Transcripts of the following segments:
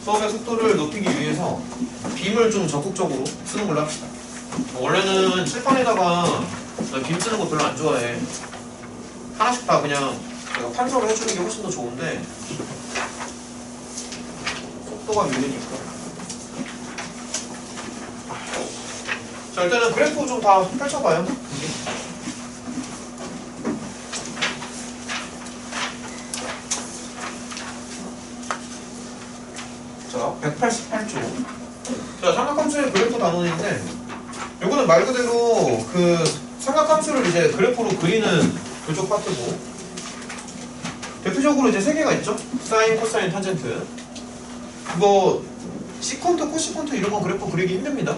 수업의 속도를 높이기 위해서 빔을 좀 적극적으로 쓰는 걸로 합시다. 원래는 칠판에다가 빔 쓰는 거 별로 안 좋아해. 하나씩 다 그냥 내가 판서를 해주는 게 훨씬 더 좋은데 속도가 밀리니까. 자, 일단은 그래프 좀 다 펼쳐봐요. 자, 188쪽. 자, 삼각함수의 그래프 단원인데 요거는 말 그대로 그 삼각함수를 이제 그래프로 그리는 그쪽 파트고, 대표적으로 이제 세 개가 있죠? 사인, 코사인, 탄젠트. 그거 시컨트, 코시컨트 이런 거 그래프 그리기 힘듭니다.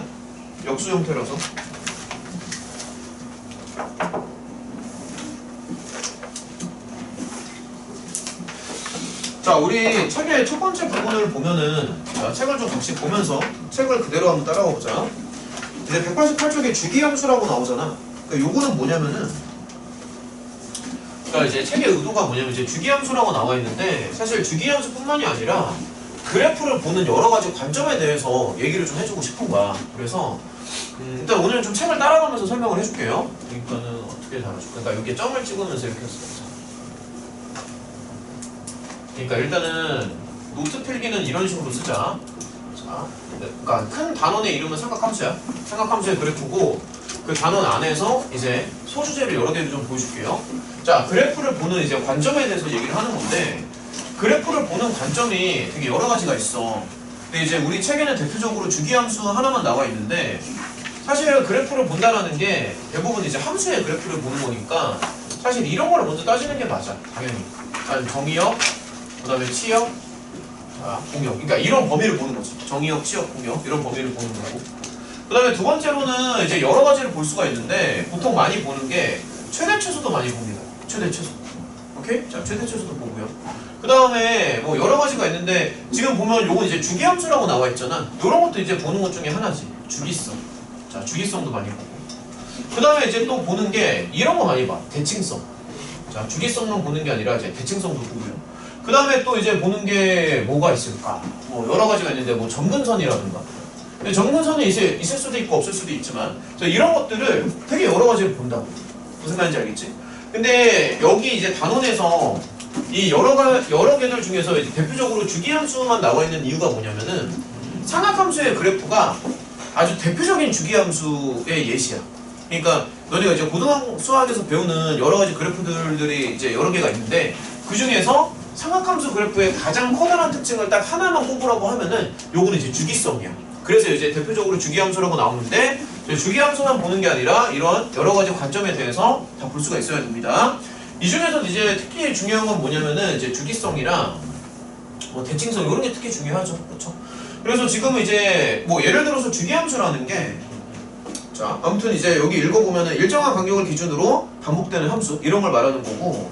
역수 형태라서. 자, 우리 책의 첫 번째 부분을 보면은, 자, 책을 좀 같이 보면서 책을 그대로 한번 따라가 보자. 이제 188쪽에 주기함수라고 나오잖아. 그러니까 요거는 뭐냐면은, 그러니까 이제 책의 의도가 뭐냐면 이제 주기함수라고 나와 있는데, 사실 주기함수뿐만이 아니라 그래프를 보는 여러 가지 관점에 대해서 얘기를 좀 해주고 싶은 거야. 그래서 일단 오늘은 좀 책을 따라가면서 설명을 해줄게요. 그러니까는 어떻게 달아줄까? 그러니까 여기에 점을 찍으면서 이렇게 했어. 그러니까 일단은 노트 필기는 이런 식으로 쓰자. 자, 그러니까 큰 단원의 이름은 삼각함수야. 삼각함수의 그래프고, 그 단원 안에서 이제 소주제를 여러 개를 좀 보여줄게요. 자, 그래프를 보는 이제 관점에 대해서 얘기를 하는 건데, 그래프를 보는 관점이 되게 여러 가지가 있어. 근데 이제 우리 책에는 대표적으로 주기함수 하나만 나와 있는데, 사실 그래프를 본다라는 게 대부분 이제 함수의 그래프를 보는 거니까 사실 이런 거를 먼저 따지는 게 맞아, 당연히. 정의역, 그 다음에 치역, 자, 공역. 그러니까 이런 범위를 보는 거지. 정의역, 치역, 공역 이런 범위를 보는 거고. 그 다음에 두 번째로는 이제 여러 가지를 볼 수가 있는데, 보통 많이 보는 게 최대 최소도 많이 봅니다. 최대 최소. 오케이? 자, 최대 최소도 보고요. 그 다음에 뭐 여러 가지가 있는데, 지금 보면 요건 이제 주기함수라고 나와 있잖아. 요런 것도 이제 보는 것 중에 하나지. 주기성. 자, 주기성도 많이 보고. 그 다음에 이제 또 보는 게 이런 거 많이 봐. 대칭성. 자, 주기성만 보는 게 아니라 이제 대칭성도 보고요. 그 다음에 또 이제 보는 게 뭐가 있을까? 뭐 여러 가지가 있는데, 뭐 점근선이라든가. 근데 점근선이 이제 있을 수도 있고 없을 수도 있지만, 이런 것들을 되게 여러 가지를 본다고. 무슨 말인지 알겠지? 근데 여기 이제 단원에서 이 여러 개들 중에서 이제 대표적으로 주기함수만 나와 있는 이유가 뭐냐면은, 삼각함수의 그래프가 아주 대표적인 주기함수의 예시야. 그러니까 너네가 이제 고등학 수학에서 배우는 여러 가지 그래프들이 이제 여러 개가 있는데, 그 중에서 삼각함수 그래프의 가장 커다란 특징을 딱 하나만 꼽으라고 하면은 요거는 이제 주기성이야. 그래서 이제 대표적으로 주기함수라고 나오는데, 주기함수만 보는 게 아니라 이런 여러 가지 관점에 대해서 다 볼 수가 있어야 됩니다. 이 중에서 이제 특히 중요한 건 뭐냐면은 이제 주기성이랑 뭐 대칭성 이런 게 특히 중요하죠. 그렇죠? 그래서 지금 이제 뭐 예를 들어서 주기함수라는 게, 자, 아무튼 이제 여기 읽어보면은 일정한 간격을 기준으로 반복되는 함수 이런 걸 말하는 거고,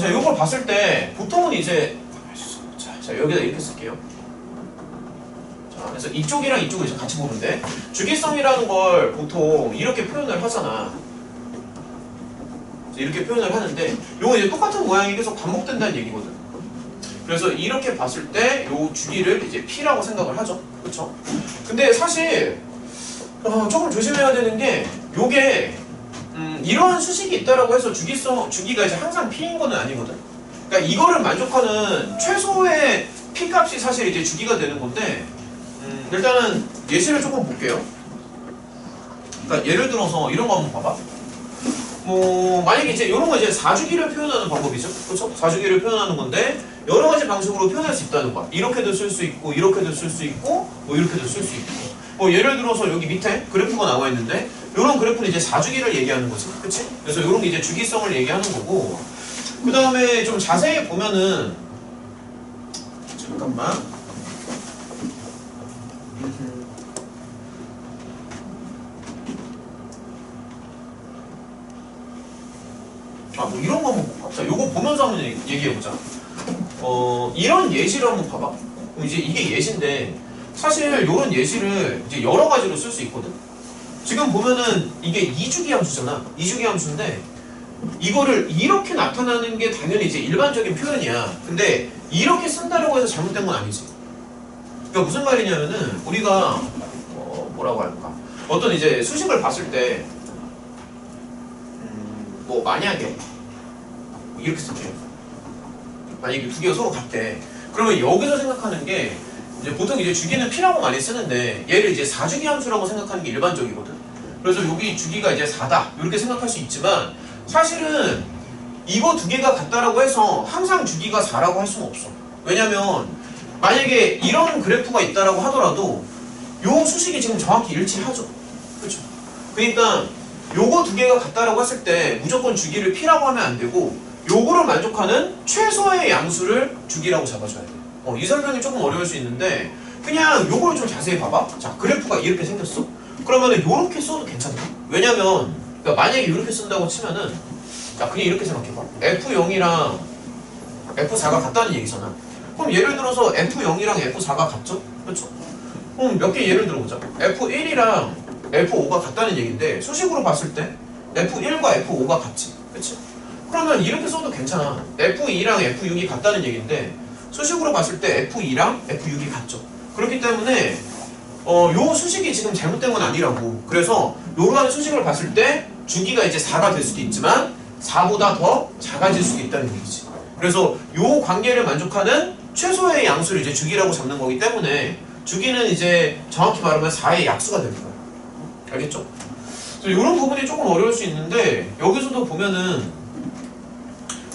자, 요걸 봤을 때 보통은 이제 자, 여기다 이렇게 쓸게요. 자, 그래서 이쪽이랑 이쪽을 이제 같이 보면 돼. 주기성이라는 걸 보통 이렇게 표현을 하잖아. 이렇게 표현을 하는데, 요거 이제 똑같은 모양이 계속 반복된다는 얘기거든. 그래서 이렇게 봤을 때 요 주기를 이제 P라고 생각을 하죠. 그렇죠? 근데 사실 조금 조심해야 되는 게, 요게 이러한 수식이 있다라고 해서 주기가 이제 항상 P인 거는 아니거든. 그러니까 이거를 만족하는 최소의 P 값이 사실 이제 주기가 되는 건데, 일단은 예시를 조금 볼게요. 그러니까 예를 들어서 이런 거 한번 봐봐. 뭐 만약에 이제 이런 거 이제 4주기를 표현하는 방법이죠. 그렇죠? 4주기를 표현하는 건데 여러 가지 방식으로 표현할 수 있다는 거야. 이렇게도 쓸 수 있고, 이렇게도 쓸 수 있고, 뭐 이렇게도 쓸 수 있고. 뭐 예를 들어서 여기 밑에 그래프가 나와 있는데, 이런 그래프는 이제 4주기를 얘기하는 거지. 그치? 그래서 이런 게 이제 주기성을 얘기하는 거고, 그 다음에 좀 자세히 보면은, 잠깐만. 뭐 이런 거 한번 볼까? 자, 요거 보면서 한번 얘기해보자. 이런 예시를 한번 봐봐. 그럼 이제 이게 예시인데, 사실 이런 예시를 이제 여러 가지로 쓸 수 있거든. 지금 보면은 이게 2주기 함수잖아. 2주기 함수인데, 이거를 이렇게 나타나는 게 당연히 이제 일반적인 표현이야. 근데 이렇게 쓴다라고 해서 잘못된 건 아니지. 그러니까 무슨 말이냐면은 우리가 뭐라고 할까? 어떤 이제 수식을 봤을 때 뭐 만약에 이렇게 쓸게요. 만약에 두 개가 서로 같대. 그러면 여기서 생각하는 게 이제 보통 이제 주기는 P라고 많이 쓰는데 얘를 이제 4주기 함수라고 생각하는 게 일반적이거든. 그래서 여기 주기가 이제 4다 이렇게 생각할 수 있지만 사실은 이거 두 개가 같다라고 해서 항상 주기가 4라고 할 수는 없어. 왜냐면 만약에 이런 그래프가 있다라고 하더라도 요 수식이 지금 정확히 일치하죠. 그렇죠? 그러니까 요거 두 개가 같다라고 했을 때 무조건 주기를 P라고 하면 안 되고 요거를 만족하는 최소의 양수를 주기라고 잡아줘야 돼. 이 설명이 조금 어려울 수 있는데 그냥 요걸 좀 자세히 봐봐. 자, 그래프가 이렇게 생겼어. 그러면은 요렇게 써도 괜찮다. 왜냐면 그러니까 만약에 이렇게 쓴다고 치면은 자, 그냥 이렇게 생각해봐. F0이랑 F4가 같다는 얘기잖아. 그럼 예를 들어서 F0이랑 F4가 같죠? 그렇죠? 그럼 몇 개 예를 들어보자. F1이랑 F5가 같다는 얘기인데 수식으로 봤을 때 F1과 F5가 같지. 그치? 그러면 이렇게 써도 괜찮아. F2랑 F6이 같다는 얘기인데 수식으로 봤을 때 F2랑 F6이 같죠. 그렇기 때문에 요 수식이 지금 잘못된 건 아니라고. 그래서 요러한 수식을 봤을 때 주기가 이제 4가 될 수도 있지만 4보다 더 작아질 수도 있다는 얘기지. 그래서 요 관계를 만족하는 최소의 양수를 이제 주기라고 잡는 거기 때문에 주기는 이제 정확히 말하면 4의 약수가 되는 거야. 알겠죠? 이런 부분이 조금 어려울 수 있는데 여기서도 보면은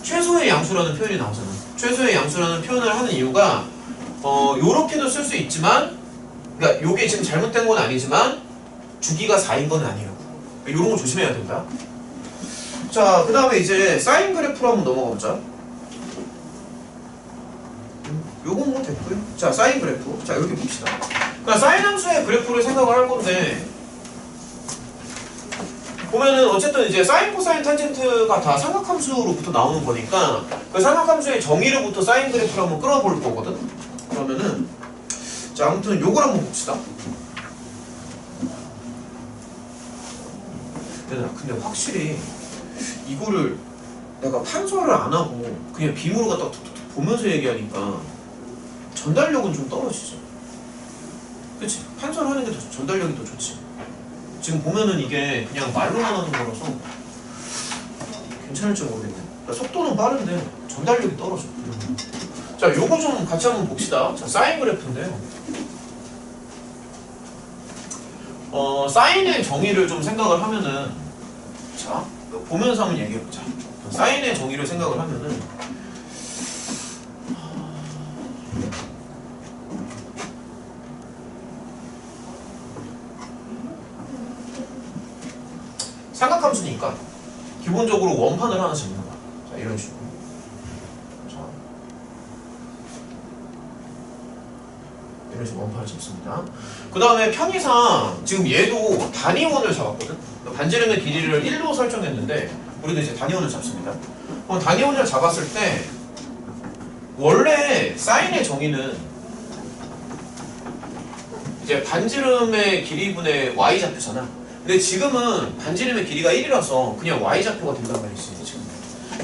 최소의 양수라는 표현이 나오잖아. 최소의 양수라는 표현을 하는 이유가 요렇게도 쓸 수 있지만 그러니까 요게 지금 잘못된 건 아니지만 주기가 4인 건 아니라고. 요런 거 조심해야 된다. 자, 그 다음에 이제 사인 그래프로 한번 넘어가 보자. 요건 뭐 됐고요. 자, 사인 그래프. 자, 이렇게 봅시다. 그러니까 사인 함수의 그래프를 생각을 할 건데 보면은 어쨌든 이제 사인, 코사인, 탄젠트가 다 삼각함수로부터 나오는 거니까 그 삼각함수의 정의로부터 사인 그래프를 한번 끌어볼 거거든. 그러면은 자, 아무튼 요걸 한번 봅시다. 근데 확실히 이거를 내가 판서를 안 하고 그냥 빔으로 갖다 툭툭툭 보면서 얘기하니까 전달력은 좀 떨어지죠. 그치? 판서를 하는 게 더 전달력이 더 좋지. 지금 보면은 이게 그냥 말로만 하는 거라서 괜찮을지 모르겠네. 그러니까 속도는 빠른데 전달력이 떨어져. 자, 요거 좀 같이 한번 봅시다. 자, 사인 그래프인데요. 사인의 정의를 좀 생각을 하면은 자, 보면서 한번 얘기해보자. 사인의 정의를 생각을 하면은 삼각함수니까 기본적으로 원판을 하나 잡는 거야. 자, 이런 식으로. 자, 이런 식으로 원판을 잡습니다. 그 다음에 편의상 지금 얘도 단위원을 잡았거든. 반지름의 길이를 1로 설정했는데 우리도 이제 단위원을 잡습니다. 그럼 단위원을 잡았을 때 원래 사인의 정의는 이제 반지름의 길이분의 y좌표잖아. 근데 지금은 반지름의 길이가 1이라서 그냥 y좌표가 된단 말이지 지금.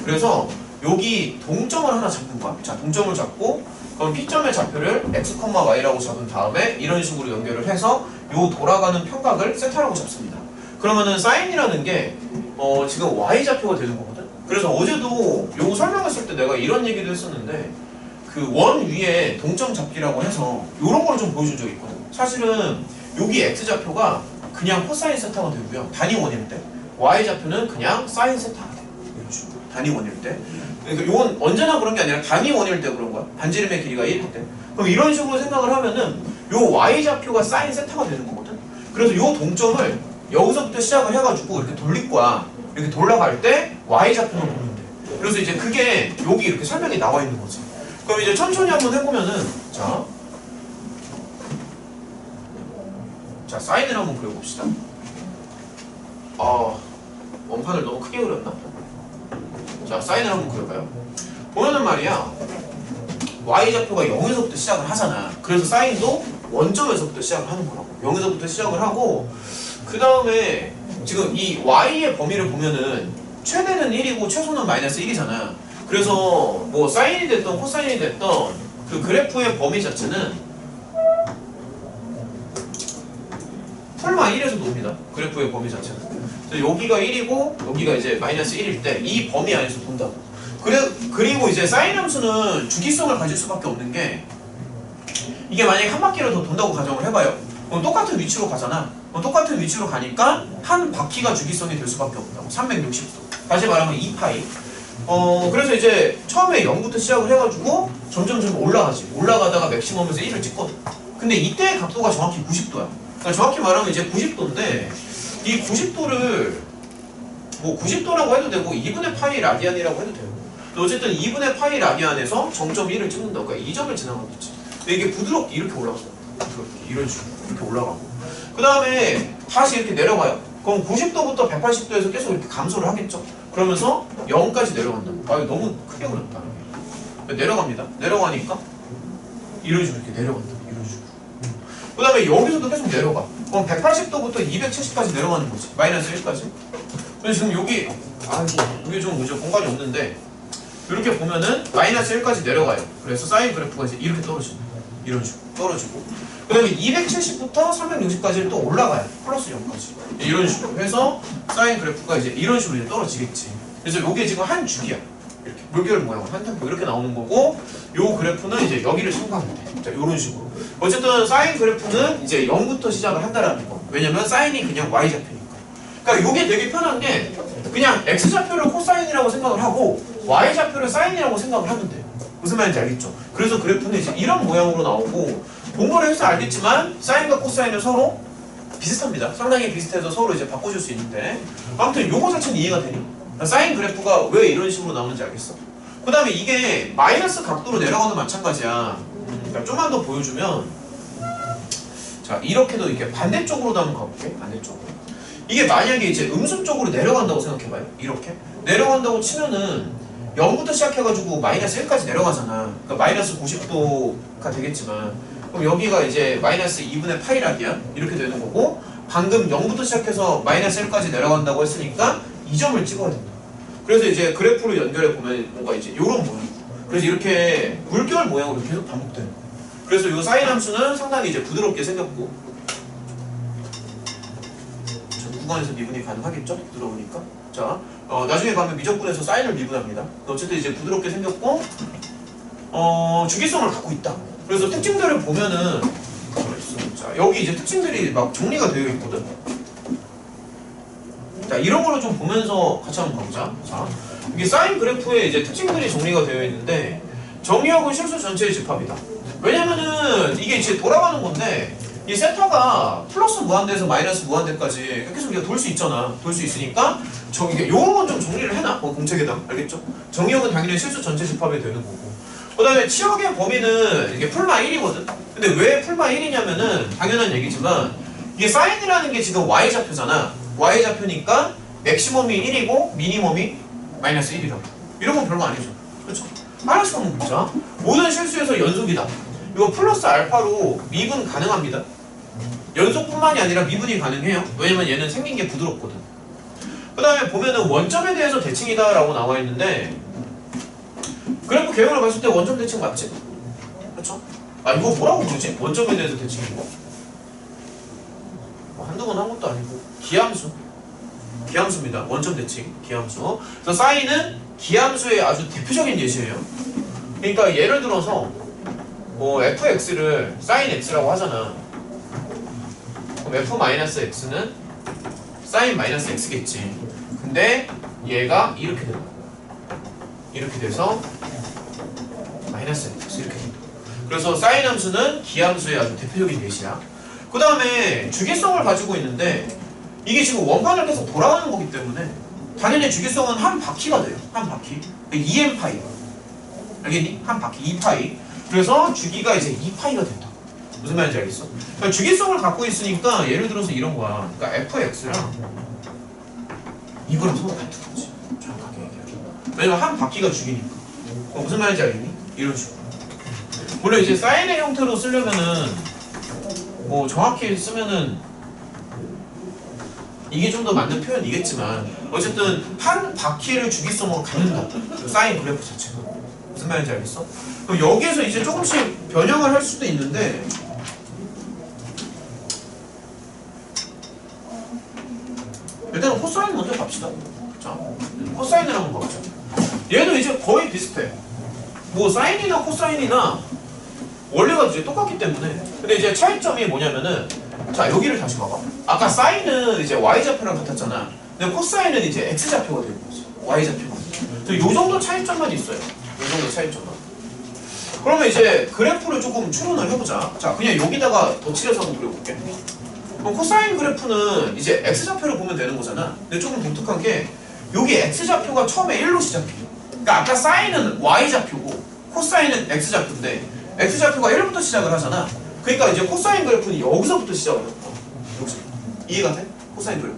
그래서 여기 동점을 하나 잡는 거야. 자, 동점을 잡고 그럼 P점의 좌표를 x, y라고 잡은 다음에 이런 식으로 연결을 해서 요 돌아가는 평각을 세타라고 잡습니다. 그러면은 사인이라는 게 지금 y좌표가 되는 거거든. 그래서 어제도 요거 설명했을 때 내가 이런 얘기도 했었는데 그 원 위에 동점 잡기라고 해서 요런 걸 좀 보여준 적이 있거든. 사실은 여기 x좌표가 그냥 코사인 세타가 되고요. 단위원일 때 y좌표는 그냥 사인 세타가 돼요. 이런 식으로 단위원일 때. 그러니까 요건 언제나 그런 게 아니라 단위원일 때 그런 거야. 반지름의 길이가 1일 때. 그럼 이런 식으로 생각을 하면은 요 y좌표가 사인 세타가 되는 거거든. 그래서 요 동점을 여기서부터 시작을 해가지고 이렇게 돌릴 거야. 이렇게 돌아갈 때 y좌표만 보면 돼. 그래서 이제 그게 여기 이렇게 설명이 나와 있는 거지. 그럼 이제 천천히 한번 해보면은 자, 사인을 한번 그려봅시다. 원판을 너무 크게 그렸나? 자, 사인을 한번 그려봐요. 보면은 말이야, y좌표가 0에서부터 시작을 하잖아. 그래서 사인도 원점에서부터 시작을 하는 거라고. 0에서부터 시작을 하고 그 다음에 지금 이 y의 범위를 보면은 최대는 1이고 최소는 마이너스 1이잖아. 그래서 뭐 사인이 됐던 코사인이 됐던 그 그래프의 범위 자체는 풀마 1에서 놉니다. 그래프의 범위 자체는. 그래서 여기가 1이고 여기가 이제 마이너스 1일 때 이 범위 안에서 돈다고. 그리고 이제 사인 함수는 주기성을 가질 수밖에 없는 게 이게 만약에 한 바퀴를 더 돈다고 가정을 해봐요. 그럼 똑같은 위치로 가잖아. 그럼 똑같은 위치로 가니까 한 바퀴가 주기성이 될 수밖에 없다고. 360도. 다시 말하면 2파이. 그래서 이제 처음에 0부터 시작을 해가지고 점점 올라가지. 올라가다가 맥시멈에서 1을 찍거든. 근데 이때의 각도가 정확히 90도야. 그러니까 정확히 말하면 이제 90도인데 이 90도를 뭐 90도라고 해도 되고 2분의 파이 라디안이라고 해도 돼요. 어쨌든 2분의 파이 라디안에서 0.1을 찍는다. 그러니까 이 점을 지나가겠지. 근데 이게 부드럽게 이렇게 올라가서 이런 식으로 이렇게 올라가고 그 다음에 다시 이렇게 내려가요. 그럼 90도부터 180도에서 계속 이렇게 감소를 하겠죠. 그러면서 0까지 내려간다고. 아, 이거 너무 크게 그렸다. 내려갑니다. 내려가니까 이런 식으로 이렇게 내려간다. 이런 식으로. 그 다음에 여기서도 계속 내려가. 그럼 180도부터 270까지 내려가는 거지. 마이너스 1까지. 그래서 지금 여기 여기 좀 뭐죠? 공간이 없는데 이렇게 보면은 마이너스 1까지 내려가요. 그래서 사인 그래프가 이제 이렇게 떨어집니다. 이런 식으로 떨어지고 그 다음에 270부터 360까지는 또 올라가요. 플러스 0까지. 이런 식으로 해서 사인 그래프가 이제 이런 식으로 이제 떨어지겠지. 그래서 요게 지금 한 줄기야. 이렇게 물결 모양, 한 템포 이렇게 나오는 거고 요 그래프는 이제 여기를 생각하면 돼. 자, 요런 식으로. 어쨌든 사인 그래프는 이제 0부터 시작을 한다라는 거. 왜냐면 사인이 그냥 y좌표니까. 그러니까 요게 되게 편한 게 그냥 x좌표를 코사인이라고 생각을 하고 y좌표를 사인이라고 생각을 하면 돼요. 무슨 말인지 알겠죠? 그래서 그래프는 이제 이런 모양으로 나오고 공부를 해서 알겠지만 사인과 코사인은 서로 비슷합니다. 상당히 비슷해서 서로 이제 바꿔줄 수 있는데 아무튼 요거 자체는 이해가 되니? 사인 그래프가 왜 이런 식으로 나오는지 알겠어? 그 다음에 이게 마이너스 각도로 내려가는 마찬가지야. 그러니까 좀만 더 보여주면 자 이렇게도 이렇게 반대쪽으로도 한번 가볼게. 반대쪽으로 이게 만약에 이제 음수 쪽으로 내려간다고 생각해봐요. 이렇게 내려간다고 치면은 0부터 시작해가지고 마이너스 1까지 내려가잖아. 그러니까 마이너스 90도가 되겠지만 그럼 여기가 이제 마이너스 2분의 파이 라디안 이렇게 되는 거고 방금 0부터 시작해서 마이너스 1까지 내려간다고 했으니까 이 점을 찍어야 된다. 그래서 이제 그래프로 연결해 보면 뭔가 이제 요런 모양이고 그래서 이렇게 물결 모양으로 계속 반복되는 거야. 그래서 이 사인 함수는 상당히 이제 부드럽게 생겼고 저 구간에서 미분이 가능하겠죠? 부드러우니까. 자, 나중에 가면 미적분에서 사인을 미분합니다. 어쨌든 이제 부드럽게 생겼고 주기성을 갖고 있다. 그래서 특징들을 보면은 자, 여기 이제 특징들이 막 정리가 되어 있거든. 자, 이런 거를 좀 보면서 같이 한번 가보자. 자, 이게 사인 그래프에 이제 특징들이 정리가 되어 있는데 정의역은 실수 전체의 집합이다. 왜냐면은 이게 이제 돌아가는 건데 이 세타가 플러스 무한대에서 마이너스 무한대까지 계속 돌 수 있잖아. 돌 수 있으니까 요런 건 좀 정리를 해놔. 공책에다. 알겠죠? 정의역은 당연히 실수 전체 집합이 되는 거고 그 다음에 치역의 범위는 이게 풀마 1이거든. 근데 왜 풀마 1이냐면은 당연한 얘기지만 이게 사인이라는 게 지금 y좌표잖아. y좌표니까 맥시멈이 1이고 미니멈이 마이너스 1이라고. 이런 건 별거 아니죠. 그렇죠? 하나씩 한번 보자. 모든 실수에서 연속이다. 이거 플러스 알파로 미분 가능합니다. 연속뿐만이 아니라 미분이 가능해요. 왜냐면 얘는 생긴 게 부드럽거든. 그 다음에 보면은 원점에 대해서 대칭이다 라고 나와 있는데 그래프 개형을 봤을 때 원점 대칭 맞지? 그렇죠? 아 이거 뭐라고 부르지? 원점에 대해서 대칭이고 한두 번 한 것도 아니고 기함수입니다. 원점 대칭 기함수. 그래서 사인은 기함수의 아주 대표적인 예시예요. 그러니까 예를 들어서 fx를 sin x라고 하잖아. 그럼 f-x는 sin x겠지. 근데 얘가 이렇게 된다. 이렇게 돼서 마이너스 x 이렇게 된다. 그래서 사인 함수는 기함수의 아주 대표적인 예시야. 그 다음에 주기성을 가지고 있는데 이게 지금 원판을 계속 돌아가는 거기 때문에 당연히 주기성은 한 바퀴가 돼요. 한 바퀴. 2n파이. 알겠니? 한 바퀴 2파이. 그래서 주기가 이제 2파이가 된다. 무슨 말인지 알겠어? 그러니까 주기성을 갖고 있으니까 예를 들어서 이런 거야. 그러니까 fx랑 이거랑 서로 같은 거지. 정확하게 얘기하면. 왜냐면 한 바퀴가 주기니까. 무슨 말인지 알겠니? 이런 식으로. 물론 이제 사인의 형태로 쓰려면은 뭐 정확히 쓰면은 이게 좀 더 맞는 표현이겠지만 어쨌든 한 바퀴를 주기성으로 갖는다. 사인 그래프 자체가. 무슨 말인지 알겠어? 그럼 여기에서 이제 조금씩 변형을 할 수도 있는데 일단 코사인 먼저 갑시다. 자, 코사인을 한번 봐보자. 얘도 이제 거의 비슷해. 뭐 사인이나 코사인이나 원리가 이제 똑같기 때문에. 근데 이제 차이점이 뭐냐면은, 자 여기를 다시 봐봐. 아까 사인은 이제 y좌표랑 같았잖아. 근데 코사인은 이제 x좌표가 되는 거지. y좌표가. 요 정도 차이점만 있어요. 요 정도 차이점만. 그러면 이제 그래프를 조금 추론을 해보자. 자, 그냥 여기다가 덧칠해서 한번 그려볼게. 그럼 코사인 그래프는 이제 x좌표를 보면 되는 거잖아. 근데 조금 독특한 게 여기 x좌표가 처음에 1로 시작해. 그러니까 아까 사인은 y좌표고 코사인은 x좌표인데 x좌표가 1부터 시작을 하잖아. 그러니까 이제 코사인 그래프는 여기서부터 시작을 해. 여기서. 이해가 돼? 코사인 그래프.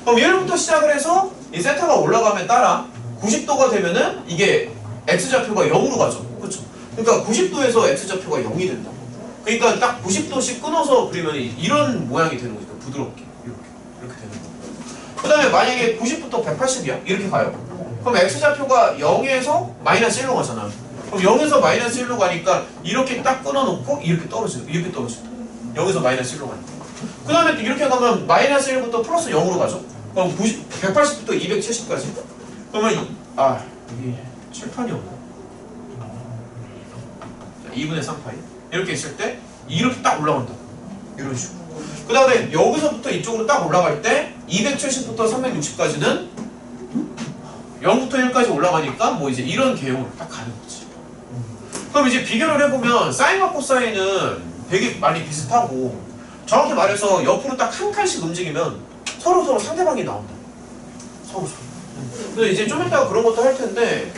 그럼 1부터 시작을 해서 이 세타가 올라가면 따라 90도가 되면은 이게 x좌표가 0으로 가죠. 그렇죠? 그러니까 90도에서 x좌표가 0이 된다고. 그러니까 딱 90도씩 끊어서 그리면 이런 모양이 되는 거죠. 부드럽게. 이렇게 되는 거예요. 그 다음에 만약에 90부터 180이야. 이렇게 가요. 그럼 x좌표가 0에서 마이너스 1로 가잖아. 그럼 0에서 마이너스 1로 가니까 이렇게 딱 끊어놓고 이렇게 떨어지는 거야. 이렇게 떨어지는 거야. 0에서 마이너스 1로 가니까. 그 다음에 또 이렇게 가면 마이너스 1부터 플러스 0으로 가죠. 그럼 180부터 270까지. 그러면 여기 칠판이 없네. 2분의 3파이 이렇게 있을 때 이렇게 딱 올라간다. 이런 식으로. 그 다음에 여기서부터 이쪽으로 딱 올라갈 때 270부터 360까지는 0부터 1까지 올라가니까 뭐 이제 이런 개형으로 딱 가는 거지. 그럼 이제 비교를 해보면 사인과 코사인은 되게 많이 비슷하고 정확히 말해서 옆으로 딱 한 칸씩 움직이면 서로 상대방이 나온다. 서로. 근데 이제 좀 이따가 그런 것도 할 텐데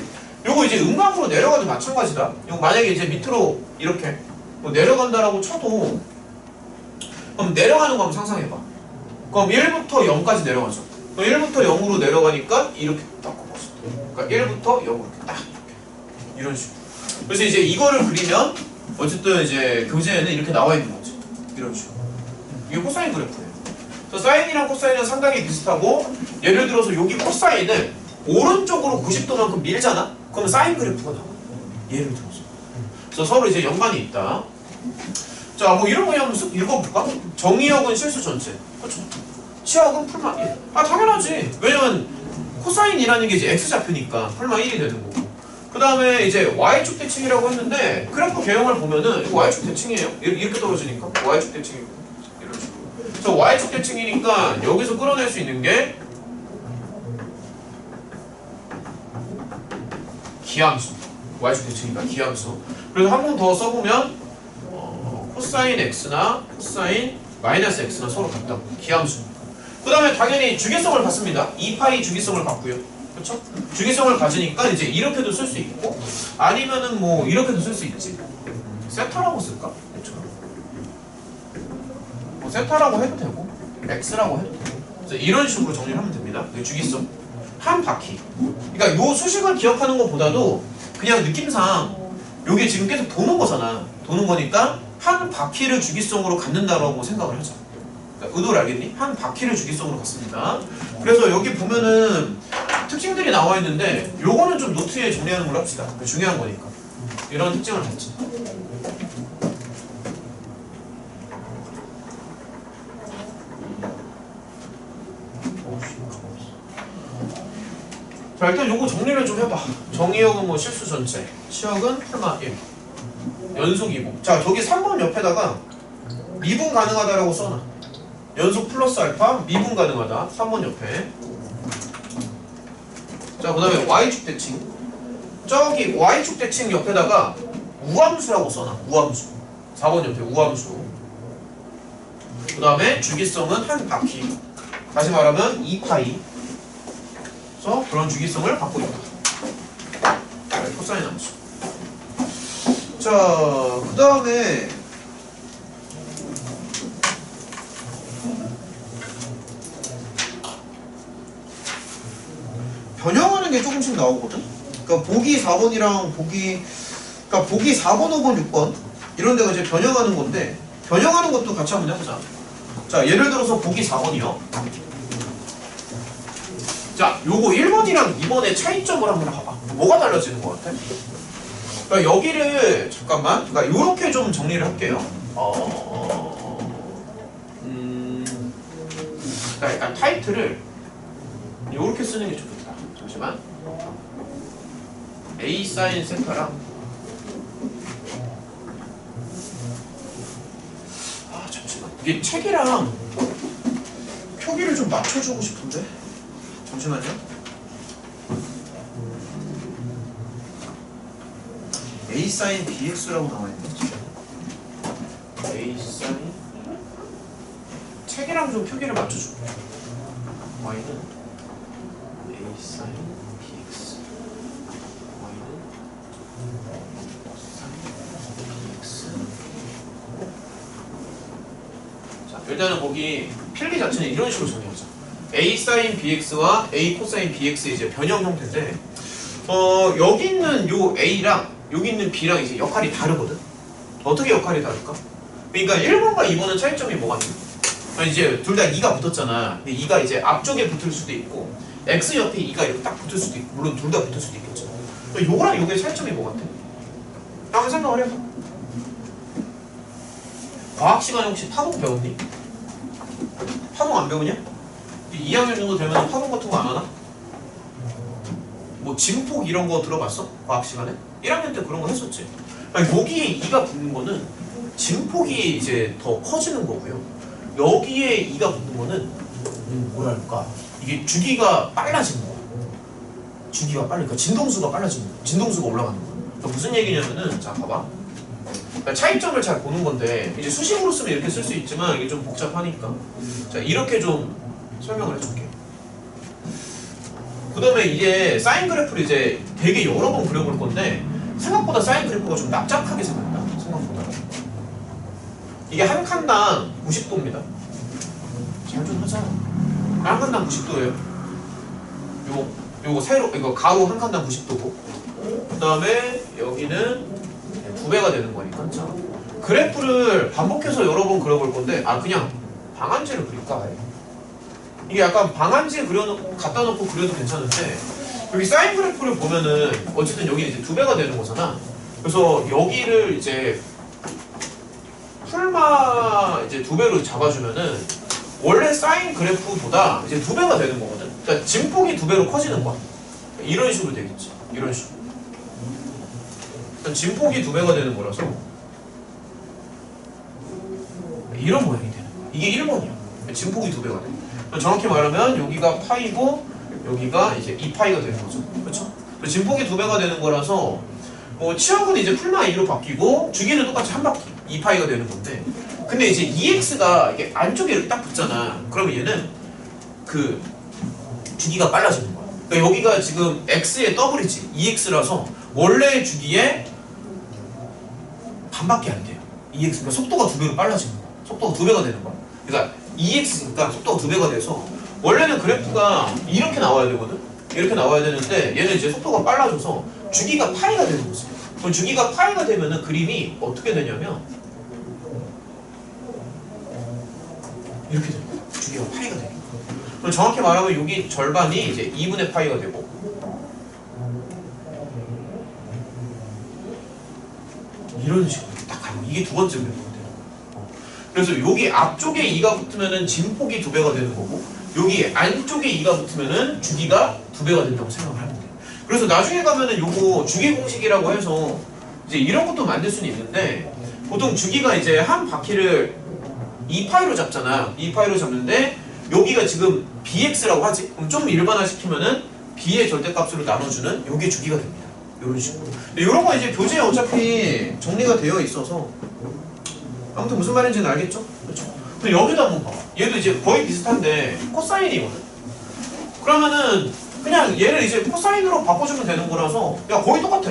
요거 이제 음각으로 내려가도 마찬가지다. 요거 만약에 이제 밑으로 이렇게 뭐 내려간다라고 쳐도 그럼 내려가는 거 한번 상상해봐. 그럼 1부터 0까지 내려가죠. 그럼 1부터 0으로 내려가니까 이렇게 딱 꼽았어. 그러니까 1부터 0으로 딱 이렇게. 이런 식으로. 그래서 이제 이거를 그리면 어쨌든 이제 교재에는 이렇게 나와 있는 거지. 이런 식으로. 이게 코사인 그래프예요. 그래서 사인이랑 코사인은 상당히 비슷하고 예를 들어서 여기 코사인을 오른쪽으로 90도만큼 밀잖아? 그러면 사인 그래프가 나와. 예를 들어서. 그래서 서로 이제 연관이 있다. 자, 뭐 이런 거 그냥 한번 쓱 읽어볼까? 정의역은 실수 전체. 그렇죠? 치역은 풀마 1. 당연하지. 왜냐면 코사인이라는 게 이제 x좌표니까 풀마 1이 되는 거고. 그 다음에 이제 y축 대칭이라고 했는데 그래프 개형을 보면은 이거 y축 대칭이에요. 이렇게 떨어지니까 y축 대칭이고 이런 식으로. 그래서 y축 대칭이니까 여기서 끌어낼 수 있는 게 기함수. y축 대칭이니까 기함수. 그래서 한 번 더 써보면 코사인 x나 코사인 마이너스 x나 서로 같다고. 기함수. 그 다음에 당연히 주기성을 받습니다. 2파이 주기성을 받고요. 그렇죠? 주기성을 가지니까 이제 이렇게도 쓸 수 있고 아니면은 뭐 이렇게도 쓸 수 있지. 세타라고 쓸까? 그렇죠? 뭐 세타라고 해도 되고 x라고 해도 되고 그래서 이런 식으로 정리를 하면 됩니다. 주기성 한 바퀴. 그러니까 요 수식을 기억하는 것보다도 그냥 느낌상 요게 지금 계속 도는 거잖아. 도는 거니까 한 바퀴를 주기성으로 갖는다라고 생각을 하자. 그러니까 의도를 알겠니? 한 바퀴를 주기성으로 갖습니다. 그래서 여기 보면은 특징들이 나와 있는데 요거는 좀 노트에 정리하는 걸로 합시다. 중요한 거니까. 이런 특징을 갖지. 자, 일단 요거 정리를 좀 해봐. 정의역은 뭐 실수 전체, 치역은 풀마 1, 연속 2분. 자, 저기 3번 옆에다가 미분 가능하다라고 써놔. 연속 플러스 알파, 미분 가능하다. 3번 옆에. 자, 그 다음에 y축 대칭. 저기 y축 대칭 옆에다가 우함수라고 써놔. 우함수. 4번 옆에 우함수. 그 다음에 주기성은 한 바퀴. 다시 말하면 2파이. 그래서 그런 주기성을 갖고 있다. 코사인 함수. 자, 그 다음에 변형하는 게 조금씩 나오거든. 그러니까 보기 4번이랑 보기 4번, 5번, 6번 이런 데가 이제 변형하는 건데 변형하는 것도 같이 한번 해보자. 자, 예를 들어서 보기 4번이요. 자, 요거 1번이랑 2번의 차이점을 한번 봐봐. 뭐가 달라지는 것 같아? 그러니까 여기를 잠깐만, 그러니까 요렇게 좀 정리를 할게요. 그러니까 약간 타이틀을 이렇게 쓰는 게 좋겠다. 잠시만. A 사인 세타랑 잠시만. 이게 책이랑 표기를 좀 맞춰주고 싶은데. 잠시만요. A 사인 BX라고 나와있네. A 사인 책이랑 좀 표기를 맞춰줄게. Y는 A 사인 BX, Y는 사인 BX. 자, 일단은 거기 필기 자체는 이런 식으로 정리하자. A 사인 BX와 A 코사인 BX의 이제 변형 형태인데, 여기 있는 요 A랑 여기 있는 B랑 이제 역할이 다르거든. 어떻게 역할이 다를까? 그러니까 1번과 2번은 차이점이 뭐가 있냐? 이제 둘 다 2가 붙었잖아. 근데 2가 이제 앞쪽에 붙을 수도 있고, X 옆에 2가 이렇게 딱 붙을 수도 있고, 물론 둘 다 붙을 수도 있겠죠. 요거랑 요게 차이점이 뭐 같아? 한번 생각을 해봐. 과학 시간에 혹시 파동 배웠니? 파동 안 배우냐? 2학년 정도 되면 파동 같은 거 안 하나? 뭐 진폭 이런 거 들어봤어? 과학 시간에? 1학년 때 그런 거 했었지. 여기에 2가 붙는 거는 진폭이 이제 더 커지는 거고요. 여기에 2가 붙는 거는 뭐랄까, 이게 주기가 빨라지는 거야. 주기가 그러니까 진동수가 빨라지는 거야. 진동수가 올라가는 거야. 그러니까 무슨 얘기냐면은, 자 봐봐. 그러니까 차이점을 잘 보는 건데, 이제 수식으로 쓰면 이렇게 쓸 수 있지만 이게 좀 복잡하니까 자 이렇게 좀 설명을 해줄게. 그 다음에 이제 사인 그래프를 이제 되게 여러 번 그려볼 건데, 생각보다 사인 그래프가 좀 납작하게 생겼다. 생각보다 이게 한 칸당 90도입니다. 잘 좀 하자. 한 칸당 90도예요. 요거 세로, 이거 가로 한 칸당 90도고, 그 다음에 여기는 2배가 되는 거니까. 자, 그래프를 반복해서 여러 번 그려볼 건데, 그냥 방한지를 그릴까? 이게 약간 방한지에 갖다 놓고 그려도 괜찮은데, 여기 사인 그래프를 보면은 어쨌든 여기는 이제 2배가 되는 거잖아. 그래서 여기를 이제 풀마 이제 2배로 잡아주면은 원래 사인 그래프보다 이제 2배가 되는 거거든. 그러니까 진폭이 2배로 커지는 거야. 이런 식으로 되겠지. 이런 식으로. 진폭이 2배가 되는 거라서 이런 모양이 되는 거야. 이게 1번이야. 진폭이 2배가 돼. 정확히 말하면 여기가 파이고 여기가 이제 2파이가 되는 거죠. 그렇죠? 진폭이 2배가 되는 거라서 치역은 이제 풀마 2로 바뀌고 주기는 똑같이 한 바퀴 2파이가 되는 건데, 근데 이제 2x가 이게 안쪽에 이렇게 딱 붙잖아. 그러면 얘는 그 주기가 빨라지는 거야. 그러니까 여기가 지금 x의 더블이지 2x라서 원래 주기에 반밖에 안 돼요. 2x, 그러니까 속도가 2배로 빨라지는 거야. 속도가 2배가 되는 거야. 그러니까 2x니까 속도가 2배가 돼서 원래는 그래프가 이렇게 나와야 되거든. 이렇게 나와야 되는데 얘는 이제 속도가 빨라져서 주기가 파이가 되는 거지. 그럼 주기가 파이가 되면은 그림이 어떻게 되냐면 이렇게 되는 거야. 주기가 파이가 되는 거야. 그럼 정확히 말하면 여기 절반이 이제 2분의 파이가 되고, 이런 식으로 딱 가요. 이게 두 번째 그래프가 돼요. 그래서 여기 앞쪽에 2가 붙으면은 진폭이 2배가 되는 거고, 여기 안쪽에 2가 붙으면은 주기가 2배가 된다고 생각을 하면 돼요. 그래서 나중에 가면은 요거 주기 공식이라고 해서 이제 이런 것도 만들 수는 있는데, 보통 주기가 이제 한 바퀴를 2파이로 잡잖아. 2파이로 잡는데 여기가 지금 bx라고 하지. 그럼 좀 일반화 시키면은 b의 절대값으로 나눠주는 요게 주기가 됩니다. 이런 식으로. 근데 이런 거 이제 교재에 어차피 정리가 되어 있어서 아무튼 무슨 말인지는 알겠죠? 그렇죠? 근데 여기도 한번 봐봐. 얘도 이제 거의 비슷한데 코사인이거든. 그러면은 그냥 얘를 이제 코사인으로 바꿔주면 되는 거라서 야 거의 똑같아.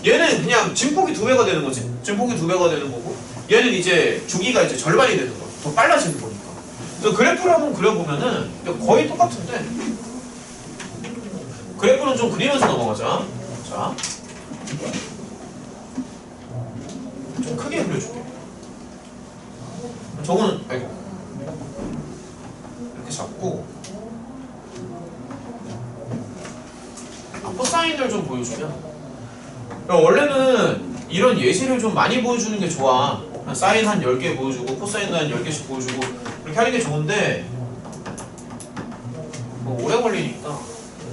얘는 그냥 진폭이 2배가 되는 거지. 진폭이 2배가 되는 거고, 얘는 이제 주기가 이제 절반이 되는 거야. 더 빨라지는 거니까. 그래서 그래프를 한번 그려보면은 거의 똑같은데, 그래프는 좀 그리면서 넘어가자. 자, 좀 크게 그려줄게. 저거는 아이고 이렇게 잡고 코사인을 좀 보여주면, 원래는 이런 예시를 좀 많이 보여주는 게 좋아. 사인 한 10개 보여주고 코사인도 한 10개씩 보여주고 이렇게 하는 게 좋은데, 오래 걸리니까.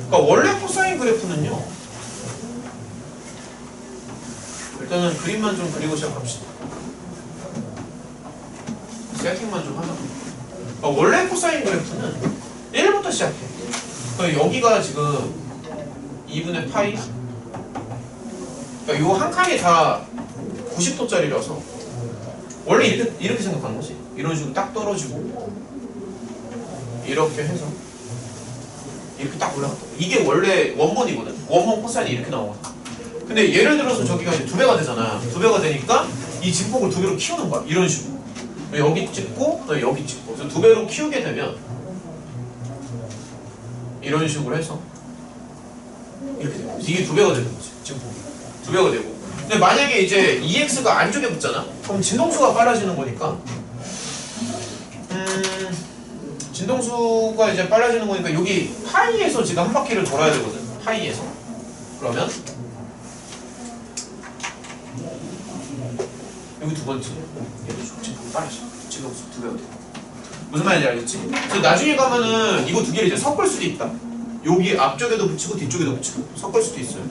그러니까 원래 코사인 그래프는요. 일단은 그림만 좀 그리고 시작합시다. 세팅만 좀 하자. 그러니까 원래 코사인 그래프는 1부터 시작해. 그러니까 여기가 지금 2분의 파이. 그러니까 요 한 칸이 다 90도짜리라서 원래 이렇게 생각하는 거지. 이런 식으로 딱 떨어지고 이렇게 해서 이렇게 딱 올라갔다. 이게 원래 원본이거든. 원본 코사인이 이렇게 나오거든. 근데 예를 들어서 저기가 이제 2배가 되잖아. 2배가 되니까 이 진폭을 2배로 키우는 거야. 이런 식으로. 여기 찍고 또 여기 찍고. 그래서 2배로 키우게 되면 이런 식으로 해서 이렇게 되는 거지. 이게 2배가 되는 거지. 진폭이 2배가 되고. 근데 만약에 이제 EX가 안쪽에 붙잖아. 그럼 진동수가 빨라지는 거니까 진동수가 이제 빨라지는 거니까 여기 파이에서 지금 한 바퀴를 돌아야 되거든. 파이에서. 그러면 여기 두 번째 얘도 진동 빨라져. 진동수 2배가 돼. 무슨 말인지 알겠지? 그래서 나중에 가면은 이거 두 개를 이제 섞을 수도 있다. 여기 앞쪽에도 붙이고 뒤쪽에도 붙이고 섞을 수도 있어요.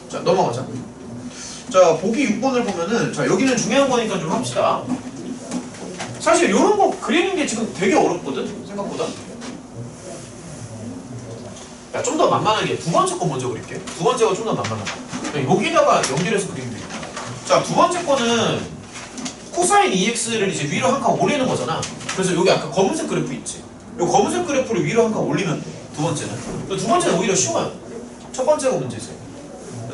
자, 넘어가자. 자, 보기 6번을 보면은, 자, 여기는 중요한 거니까 좀 합시다. 사실 이런 거 그리는 게 지금 되게 어렵거든? 생각보다. 야, 좀 더 만만하게 두 번째 거 먼저 그릴게. 두 번째가 좀 더 만만하다. 여기다가 연결해서 그리면 되겠다. 자, 두 번째 거는 코사인 EX를 이제 위로 한 칸 올리는 거잖아. 그래서 여기 아까 검은색 그래프 있지? 이 검은색 그래프를 위로 한 칸 올리면 돼. 두 번째는. 두 번째는 오히려 쉬워요. 첫 번째가 문제세요.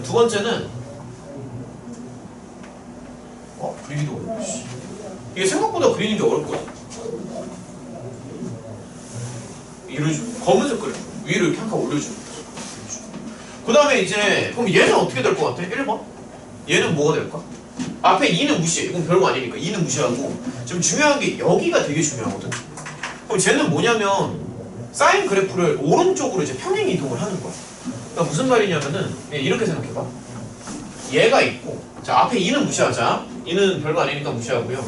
두 번째는 그리기도 어려워. 이게 생각보다 그리는 게 어렵거든. 이런 식으로 검은색 그래프 위로 이렇게 한 칸 올려주는 거지. 그 다음에 이제 그럼 얘는 어떻게 될 것 같아? 1번? 얘는 뭐가 될까? 앞에 2는 무시해. 이건 별거 아니니까 2는 무시하고 지금 중요한 게 여기가 되게 중요하거든. 그럼 쟤는 뭐냐면 사인 그래프를 오른쪽으로 이제 평행 이동을 하는 거야. 그러니까 무슨 말이냐면은 이렇게 생각해봐. 얘가 있고 자 앞에 2는 무시하자. 2는 별거 아니니까 무시하고요.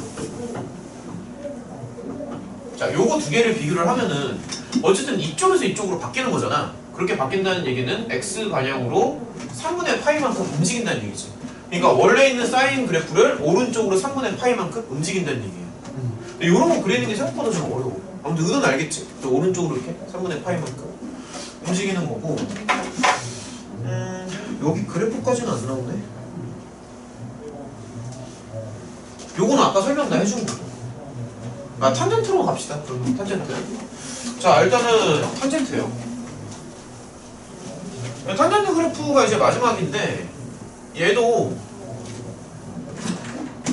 자 요거 두 개를 비교를 하면은 어쨌든 이쪽에서 이쪽으로 바뀌는 거잖아. 그렇게 바뀐다는 얘기는 x 방향으로 3분의 파이만큼 움직인다는 얘기지. 그러니까 원래 있는 사인 그래프를 오른쪽으로 3분의 파이만큼 움직인다는 얘기예요. 근데 이런 거 그리는 게 생각보다 좀 어려워. 아무튼 의도는 알겠지? 오른쪽으로 이렇게 3분의 파이만큼 움직이는 거고 여기 그래프까지는 안 나오네. 요거는 아까 설명 다 해준 거고. 탄젠트로 갑시다. 그러면 탄젠트. 자 일단은 탄젠트예요. 탄젠트 그래프가 이제 마지막인데 얘도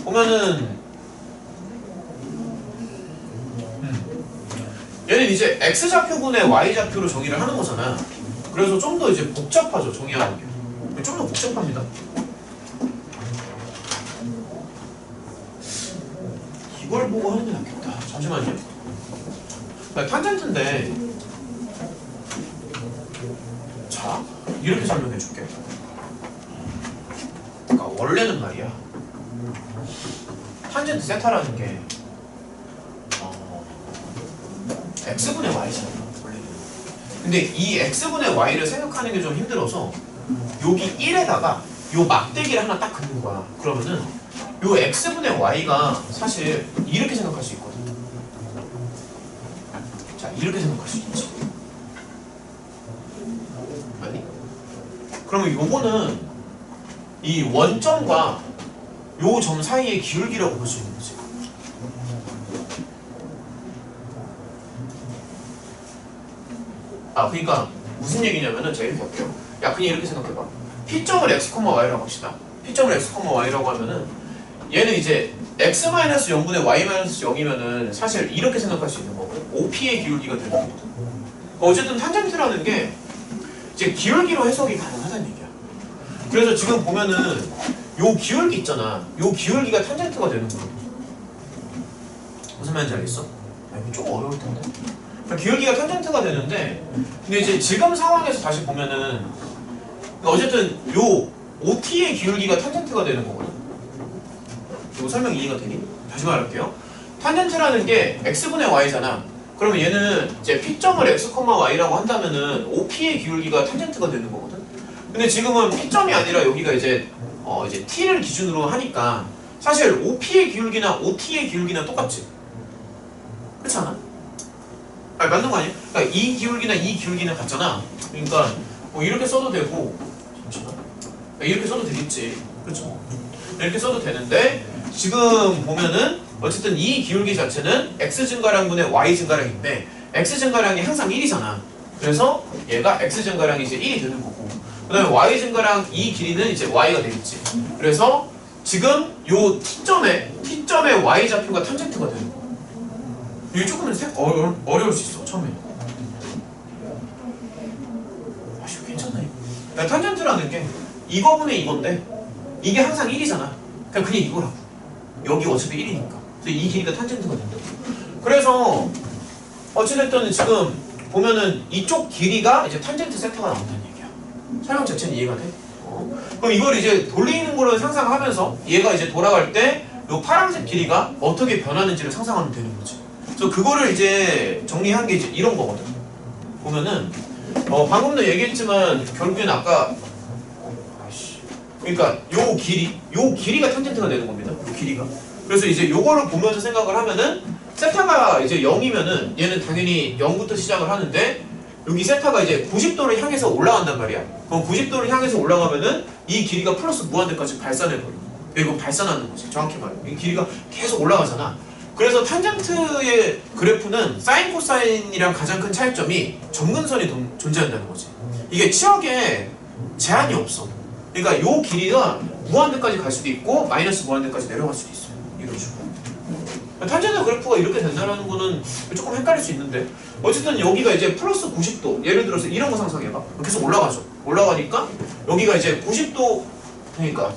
보면은 얘는 이제 x좌표분의 y좌표로 정의를 하는 거잖아. 그래서 좀 더 이제 복잡하죠. 정의하는 게 좀 더 복잡합니다. 이걸 보고 하는 게 낫겠다. 잠시만요. 탄젠트인데 자 이렇게 설명해 줄게. 그러니까 원래는 말이야 탄젠트 세타라는 게 x분의 y잖아 원래는. 근데 이 x분의 y를 생각하는 게 좀 힘들어서 여기 1에다가 요 막대기를 하나 딱 긋는 거야. 그러면은 요 x분의 y가 사실 이렇게 생각할 수 있거든. 자 이렇게 생각할 수 있지. 아니? 그러면 요거는 이 원점과 요 점 사이의 기울기라고 볼 수 있는 거지. 그러니까 무슨 얘기냐면은 제가 이렇게 할게요. 야 그냥 이렇게 생각해봐. P점을 x, y라고 합시다. P점을 x, y라고 하면은 얘는 이제 x-0분의 y-0이면은 사실 이렇게 생각할 수 있는 거고 OP의 기울기가 되는 거거든. 어쨌든 탄젠트라는 게 이제 기울기로 해석이 가능하다는 얘기야. 그래서 지금 보면은 요 기울기 있잖아. 요 기울기가 탄젠트가 되는 거야. 무슨 말인지 알겠어? 이거 조금 어려울 텐데. 기울기가 탄젠트가 되는데 근데 이제 지금 상황에서 다시 보면은 어쨌든 요 OT의 기울기가 탄젠트가 되는 거거든. 이거 설명 이해가 되니? 다시 말할게요. 탄젠트라는 게 x분의 y잖아. 그러면 얘는 이제 P점을 x, y라고 한다면은 OP의 기울기가 탄젠트가 되는 거거든. 근데 지금은 P점이 아니라 여기가 이제 이제 T를 기준으로 하니까 사실 OP의 기울기나 OT의 기울기나 똑같지. 그렇지 않아? 아니, 맞는 거 아니야? 그러니까 이 기울기나 이 기울기는 같잖아. 그러니까 뭐 이렇게 써도 되고, 잠시만. 이렇게 써도 되겠지. 그렇죠? 이렇게 써도 되는데 지금 보면은 어쨌든 이 기울기 자체는 x 증가량분의 y 증가량인데 x 증가량이 항상 1이잖아. 그래서 얘가 x 증가량이 이제 1이 되는 거고, 그 다음에 y 증가량 이 길이는 이제 y가 되겠지. 그래서 지금 요 t점에 y 좌표가 탄젠트가 되는 거야. 이게 조금은 어려울 수 있어 처음에. 아쉬워, 괜찮아 이거. 탄젠트라는 게 이거분의 이건데 이게 항상 1이잖아. 그냥 이거라고. 여기 어차피 1이니까. 그래서 이 길이가 탄젠트가 된다. 그래서 어찌됐든 지금 보면은 이쪽 길이가 이제 탄젠트 세타가 나온다는 얘기야. 설명 자체는 이해가 돼? 그럼 이걸 이제 돌리는 거를 상상하면서 얘가 이제 돌아갈 때 이 파란색 길이가 어떻게 변하는지를 상상하면 되는 거지. 그래서 그거를 이제 정리한 게 이제 이런 거거든. 보면은 방금도 얘기했지만 결국엔 아까 그러니까 요 길이가 탄젠트가 되는 겁니다. 요 길이가. 그래서 이제 요거를 보면서 생각을 하면은 세타가 이제 0이면은 얘는 당연히 0부터 시작을 하는데 여기 세타가 이제 90도를 향해서 올라간단 말이야. 그럼 90도를 향해서 올라가면은 이 길이가 플러스 무한대까지 발산해버려. 이거 발산하는 거지. 정확히 말해. 이 길이가 계속 올라가잖아. 그래서 탄젠트의 그래프는 사인 코사인이랑 가장 큰 차이점이 점근선이 존재한다는 거지. 이게 치역에 제한이 없어. 그러니까 요 길이가 무한대까지 갈 수도 있고 마이너스 무한대까지 내려갈 수도 있어요. 이런 식으로. 탄젠트 그래프가 이렇게 된다는 거는 조금 헷갈릴 수 있는데 어쨌든 여기가 이제 플러스 90도, 예를 들어서 이런 거 상상해봐. 계속 올라가죠. 올라가니까 여기가 이제 90도, 그러니까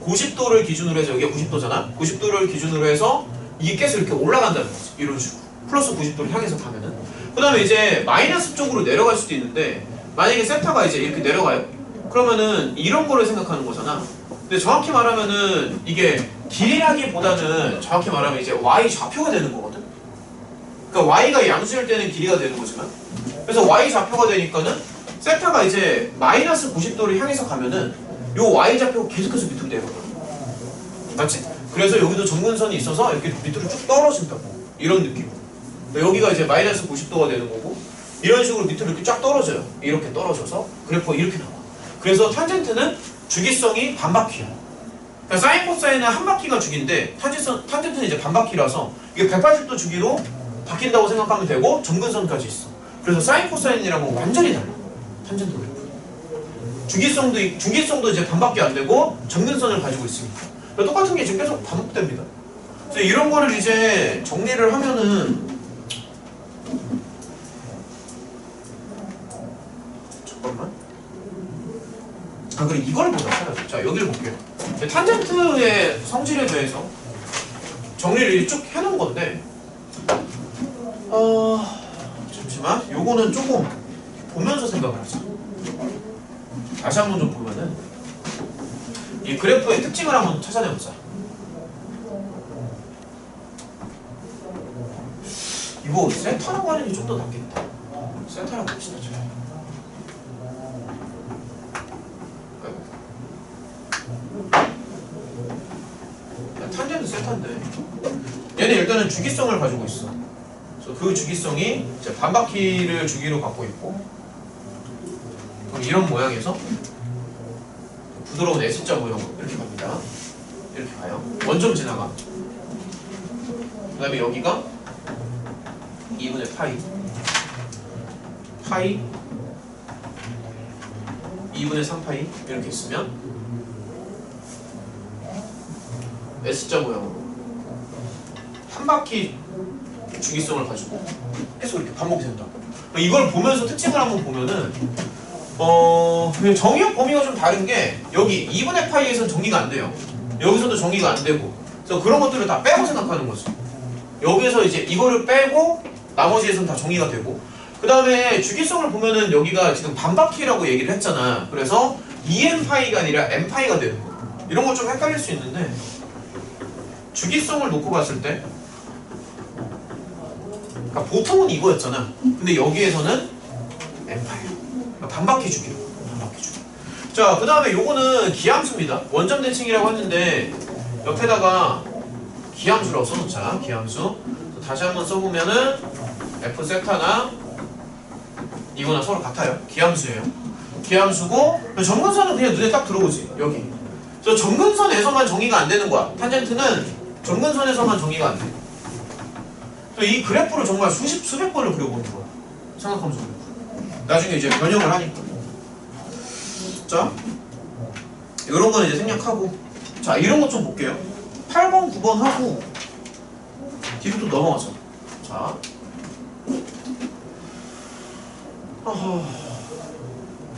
90도를 기준으로 해서 여기가 90도잖아. 90도를 기준으로 해서 이게 계속 이렇게 올라간다는 거지. 이런 식으로. 플러스 90도를 향해서 가면은. 그 다음에 이제 마이너스 쪽으로 내려갈 수도 있는데 만약에 세타가 이제 이렇게 내려가요. 그러면은 이런 거를 생각하는 거잖아. 근데 정확히 말하면은 이게 길이라기보다는 정확히 말하면 이제 y 좌표가 되는 거거든. 그러니까 y가 양수일 때는 길이가 되는 거지만, 그래서 y 좌표가 되니까는 세타가 이제 마이너스 90도를 향해서 가면은 요 y 좌표가 계속해서 밑으로 내려가. 맞지? 그래서 여기도 점근선이 있어서 이렇게 밑으로 쭉 떨어진다고. 이런 느낌. 여기가 이제 마이너스 90도가 되는 거고 이런 식으로 밑으로 이렇게 쫙 떨어져요. 이렇게 떨어져서 그래프가 이렇게 나와. 그래서 탄젠트는 주기성이 반바퀴야. 그러니까 사인 코사인은 한 바퀴가 주기인데 탄젠트는 이제 반바퀴라서 이게 180도 주기로 바뀐다고 생각하면 되고 점근선까지 있어. 그래서 사인 코사인이랑은 완전히 달라. 탄젠트 그래프. 주기성도 이제 반밖에 안 되고 점근선을 가지고 있으니까. 그러니까 똑같은 게 지금 계속 반복됩니다. 그래서 이런 거를 이제 정리를 하면은 잠깐만. 그래 이거를 보자. 자 여기를 볼게요. 탄젠트의 성질에 대해서 정리를 쭉 해놓은 건데 잠시만. 요거는 조금 보면서 생각을 하자. 다시 한번 좀 보면은 이 그래프의 특징을 한번 찾아내보자. 이거 세타라고 하는 게 좀 더 낫겠다. 세타라고 합시다. 탄젠트 세타인데 얘는 일단은 주기성을 가지고 있어. 그래서 그 주기성이 이제 반바퀴를 주기로 갖고 있고 그럼 이런 모양에서 부드러운 S자 모양으로 이렇게 갑니다. 이렇게 가요. 원점 지나가. 그 다음에 여기가 2분의 파이 2분의 3파이 이렇게 있으면 S자 모양으로 한 바퀴 주기성을 가지고 계속 이렇게 반복이 된다. 이걸 보면서 특징을 한번 보면은 정의역 범위가 좀 다른 게 여기 2분의 파이에서는 정리가 안 돼요. 여기서도 정리가 안 되고. 그래서 그런 것들을 다 빼고 생각하는 거지. 여기에서 이제 이거를 빼고 나머지에서는 다 정리가 되고. 그 다음에 주기성을 보면은 여기가 지금 반바퀴라고 얘기를 했잖아. 그래서 2n파이가 아니라 n파이가 되는 거야. 이런 거 좀 헷갈릴 수 있는데 주기성을 놓고 봤을 때 그러니까 보통은 이거였잖아. 근데 여기에서는 N8. 그러니까 반바퀴 주기로. 반바퀴 주기. 자, 그 다음에 요거는 기함수입니다. 원점 대칭이라고 했는데 옆에다가 기함수라고 써놓자. 기함수. 다시 한번 써보면은 F 세타나 이거나 서로 같아요. 기함수예요. 기함수고 점근선은 그냥 눈에 딱 들어오지. 여기. 그래서 점근선에서만 정의가 안 되는 거야. 탄젠트는 점근선에서만 정의가 안 돼. 또 이 그래프를 정말 수백 번을 그려보는 거야. 삼각함수 그래프. 나중에 이제 변형을 하니까. 자, 이런 건 이제 생략하고. 자, 이런 것 좀 볼게요. 8번, 9번 하고 뒤로 또 넘어가자. 자,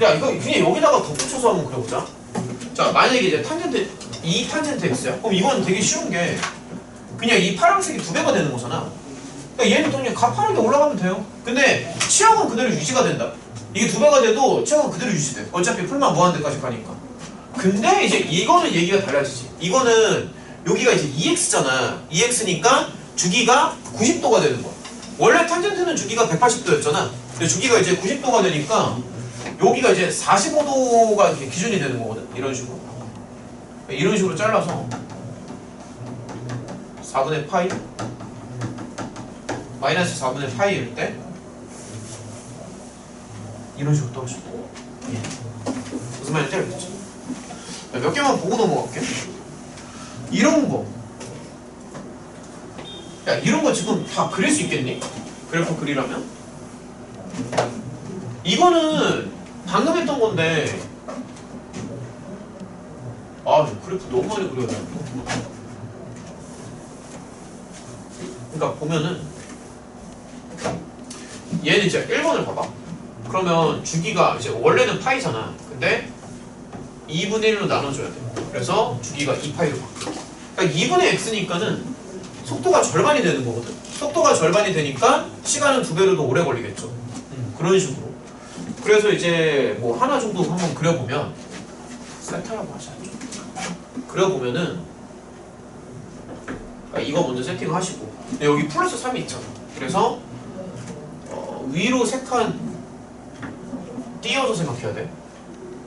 야, 이거 그냥 여기다가 덧붙여서 한번 그려보자. 자, 만약에 이제 탄젠트, 이 탄젠트 x야? 그럼 이건 되게 쉬운 게 그냥 이 파란색이 2배가 되는 거잖아. 그러니까 얘는 또 그냥 가파르게 올라가면 돼요. 근데 치역은 그대로 유지가 된다. 이게 2배가 돼도 치역은 그대로 유지돼. 어차피 풀만 무한대까지 가니까. 근데 이제 이거는 얘기가 달라지지. 이거는 여기가 이제 2x잖아. 2x니까 주기가 90도가 되는 거야. 원래 탄젠트는 주기가 180도였잖아. 근데 주기가 이제 90도가 되니까 여기가 이제 45도가 이렇게 기준이 되는 거거든. 이런 식으로. 이런 식으로 잘라서 4분의 파이 마이너스 4분의 파이일 때 이런 식으로 떨어지고. 무슨 말인지 알겠지? 몇 개만 보고 넘어갈게. 이런 거. 야, 이런 거 지금 다 그릴 수 있겠니? 그래프 그리라면? 이거는 방금 했던 건데, 아, 그래프 너무 많이 그려야 돼. 그러니까 보면은 얘는 이제 1번을 봐봐. 그러면 주기가 이제 원래는 파이잖아. 근데 2분의 1로 나눠줘야 돼. 그래서 주기가 2파이로 바뀌어. 그러니까 2분의 x니까는 속도가 절반이 되는 거거든. 속도가 절반이 되니까 시간은 2배로 더 오래 걸리겠죠. 그런 식으로. 그래서 이제 뭐 하나 정도 한번 그려보면 세타라고 하자. 그려보면은 이거 먼저 세팅하시고 여기 플러스 3이 있잖아. 그래서 위로 3칸 띄어서 생각해야 돼.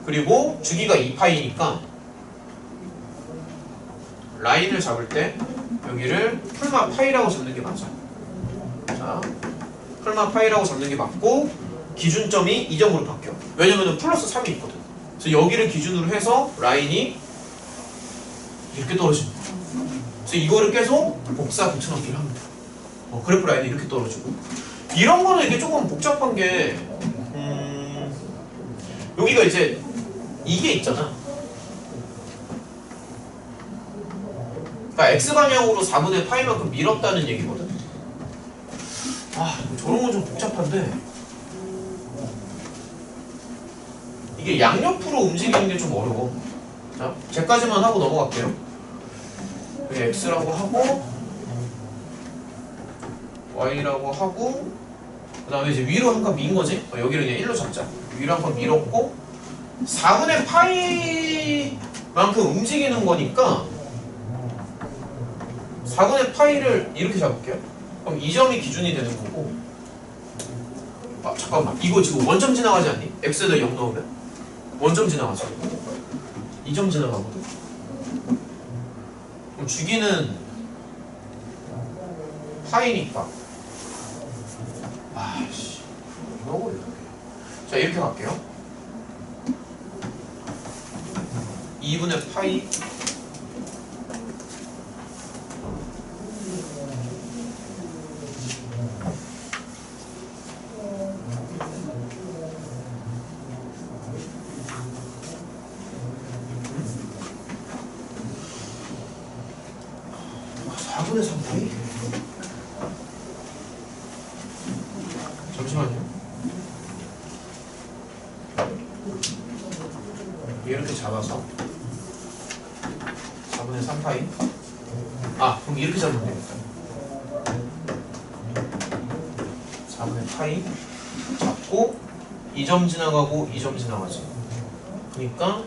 그리고 주기가 2파이니까 라인을 잡을 때 여기를 풀마 파이라고 잡는 게 맞아. 자, 풀마 파이라고 잡는 게 맞고 기준점이 이 점으로 바뀌어. 왜냐면은 플러스 3이 있거든. 그래서 여기를 기준으로 해서 라인이 이렇게 떨어집니다. 그래서 이거를 계속 복사 붙여넣기를 합니다. 그래프 라인이 이렇게 떨어지고. 이런 거는 이게 조금 복잡한 게 여기가 이제 이게 있잖아. 그러니까 X방향으로 4분의 파이만큼 밀었다는 얘기거든. 아, 저런 건 좀 복잡한데 이게 양옆으로 움직이는 게 좀 어려워. 자, 쟤까지만 하고 넘어갈게요. 여기 X라고 하고 Y라고 하고 그 다음에 이제 위로 한 칸 민 거지? 여기를 그냥 1로 잡자. 위로 한 칸 밀었고 4분의 파이만큼 움직이는 거니까 4분의 파이를 이렇게 잡을게요. 그럼 이 점이 기준이 되는 거고. 아, 잠깐만. 이거 지금 원점 지나가지 않니? X에다 0 넣으면? 원점 지나가지. 2점 지나가거든. 그럼 주기는 파이니까. 아씨. 이거 이렇게. 자, 이렇게 갈게요. 2분의 파이 4분의 3파이? 잠시만요. 이렇게 잡아서 4분의 3파이. 아, 그럼 이렇게 잡으면 되겠다. 4분의 파이 잡고 2점 지나가고 2점 지나가지. 그러니까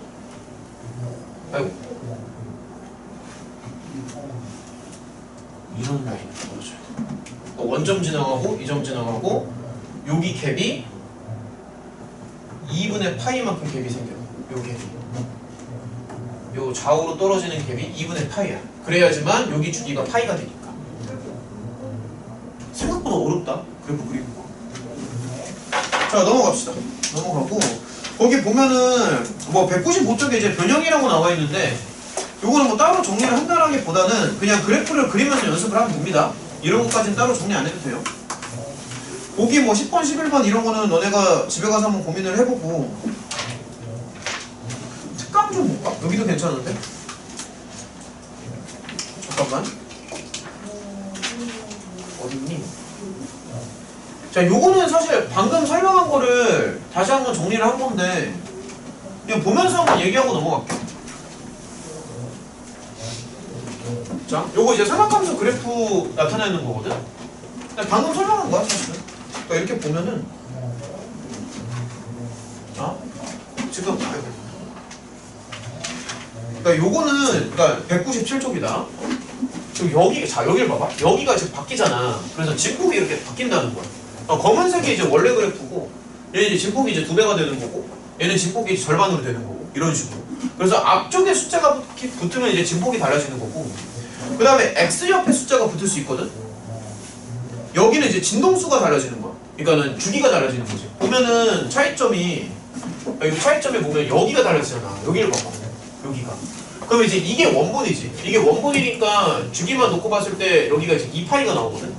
아이고 이런 라인을 떨어져야 돼. 원점 0점 지나가고 2점 지나가고 여기 갭이 2분의 파이만큼 갭이 생겨요. 요 갭이. 요 좌우로 떨어지는 갭이 2분의 파이야. 그래야지만 여기 주기가 파이가 되니까. 생각보다 어렵다. 그래프 그리는 거. 자, 넘어갑시다. 넘어가고 거기 보면은 뭐 195쪽에 이제 변형이라고 나와 있는데 요거는 뭐 따로 정리를 한다라기보다는 그냥 그래프를 그리면서 연습을 하면 됩니다. 이런 것까지는 따로 정리 안 해도 돼요. 거기 뭐 10번, 11번 이런 거는 너네가 집에 가서 한번 고민을 해보고 특강 좀 볼까? 여기도 괜찮은데? 잠깐만. 어딨니? 자, 요거는 사실 방금 설명한 거를 다시 한번 정리를 한 건데 그냥 보면서 한번 얘기하고 넘어갈게요. 자, 요거 이제 삼각함수 그래프 나타내는 거거든? 그냥 방금 설명한 거야, 사실은. 그러니까 이렇게 보면은 자, 지금 그러니까 요거는 그러니까 197쪽이다. 지금 여기, 자, 여기를 봐봐. 여기가 지금 바뀌잖아. 그래서 진폭이 이렇게 바뀐다는 거야. 검은색이 이제 원래 그래프고, 얘는 이제 진폭이 이제 2배가 되는 거고, 얘는 진폭이 이제 절반으로 되는 거고, 이런 식으로. 그래서 앞쪽에 숫자가 붙으면 이제 진폭이 달라지는 거고, 그 다음에 X 옆에 숫자가 붙을 수 있거든? 여기는 이제 진동수가 달라지는 거야. 그러니까는 주기가 달라지는 거지. 보면은 차이점이, 여기 차이점에 보면 여기가 달라지잖아. 여기를 봐봐. 여기가. 그럼 이제 이게 원본이지. 이게 원본이니까 주기만 놓고 봤을 때 여기가 이제 2파이가 나오거든?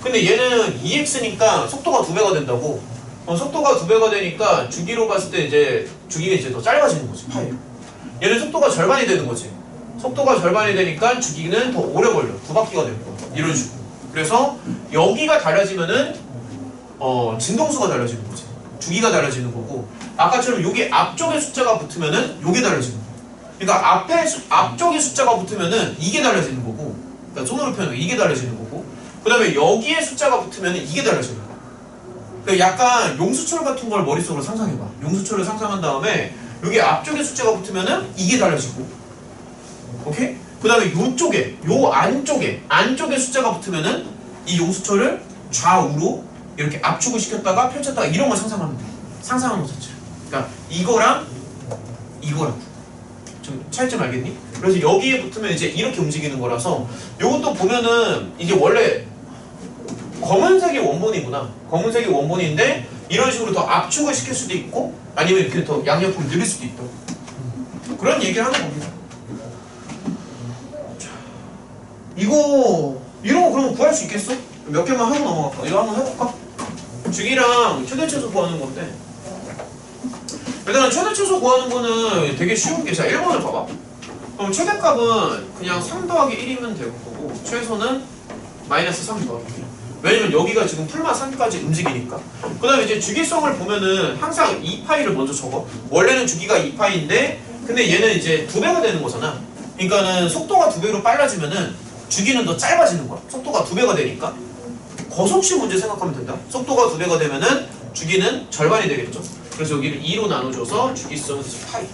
근데 얘는 2x니까 속도가 2배가 된다고. 속도가 2배가 되니까 주기로 봤을 때 이제 주기가 이제 더 짧아지는 거지, 파이가. 얘는 속도가 절반이 되는 거지. 속도가 절반이 되니까 주기는 더 오래 걸려. 2바퀴가 되는 거야. 이런 식으로. 그래서 여기가 달라지면은 진동수가 달라지는 거지. 주기가 달라지는 거고, 아까처럼 여기 앞쪽에 숫자가 붙으면은 요게 달라지는 거야. 그러니까 앞쪽에 숫자가 붙으면은 이게 달라지는 거고, 그러니까 손으로 표현하면 이게 달라지는 거고, 그 다음에 여기에 숫자가 붙으면은 이게 달라지는 거야. 그러니까 약간 용수철 같은 걸 머릿속으로 상상해봐. 용수철을 상상한 다음에 여기 앞쪽에 숫자가 붙으면은 이게 달라지고, 오케이? 그 다음에 요쪽에, 요 안쪽에 숫자가 붙으면은 이 용수철을 좌우로 이렇게 압축을 시켰다가 펼쳤다가 이런 걸 상상하면 돼. 상상하는 거 자체를. 그러니까 이거랑 이거랑 좀 차이점 알겠니? 그래서 여기에 붙으면 이제 이렇게 움직이는 거라서 요것도 보면은 이게 원래 검은색이 원본이구나. 검은색이 원본인데 이런 식으로 더 압축을 시킬 수도 있고 아니면 이렇게 더 양옆으로 늘릴 수도 있다. 그런 얘기를 하는 겁니다. 자, 이런 거 그러면 구할 수 있겠어? 몇 개만 하고 넘어갈까? 이거 한번 해볼까? 주기랑 최대최소 구하는 건데 일단은 최대최소 구하는 거는 되게 쉬운 게, 자 1번을 봐봐. 그럼 최대값은 그냥 3 더하기 1이면 되고 거고 최소는 마이너스 3 더하기 1. 왜냐면 여기가 지금 풀마 3까지 움직이니까. 그 다음에 이제 주기성을 보면은 항상 2파이를 먼저 적어. 원래는 주기가 2파이인데 근데 얘는 이제 2배가 되는 거잖아. 그러니까는 속도가 2배로 빨라지면은 주기는 더 짧아지는 거야. 속도가 2배가 되니까. 거속시 문제 생각하면 된다. 속도가 2배가 되면은 주기는 절반이 되겠죠. 그래서 여기를 2로 나눠줘서 주기성은 파이.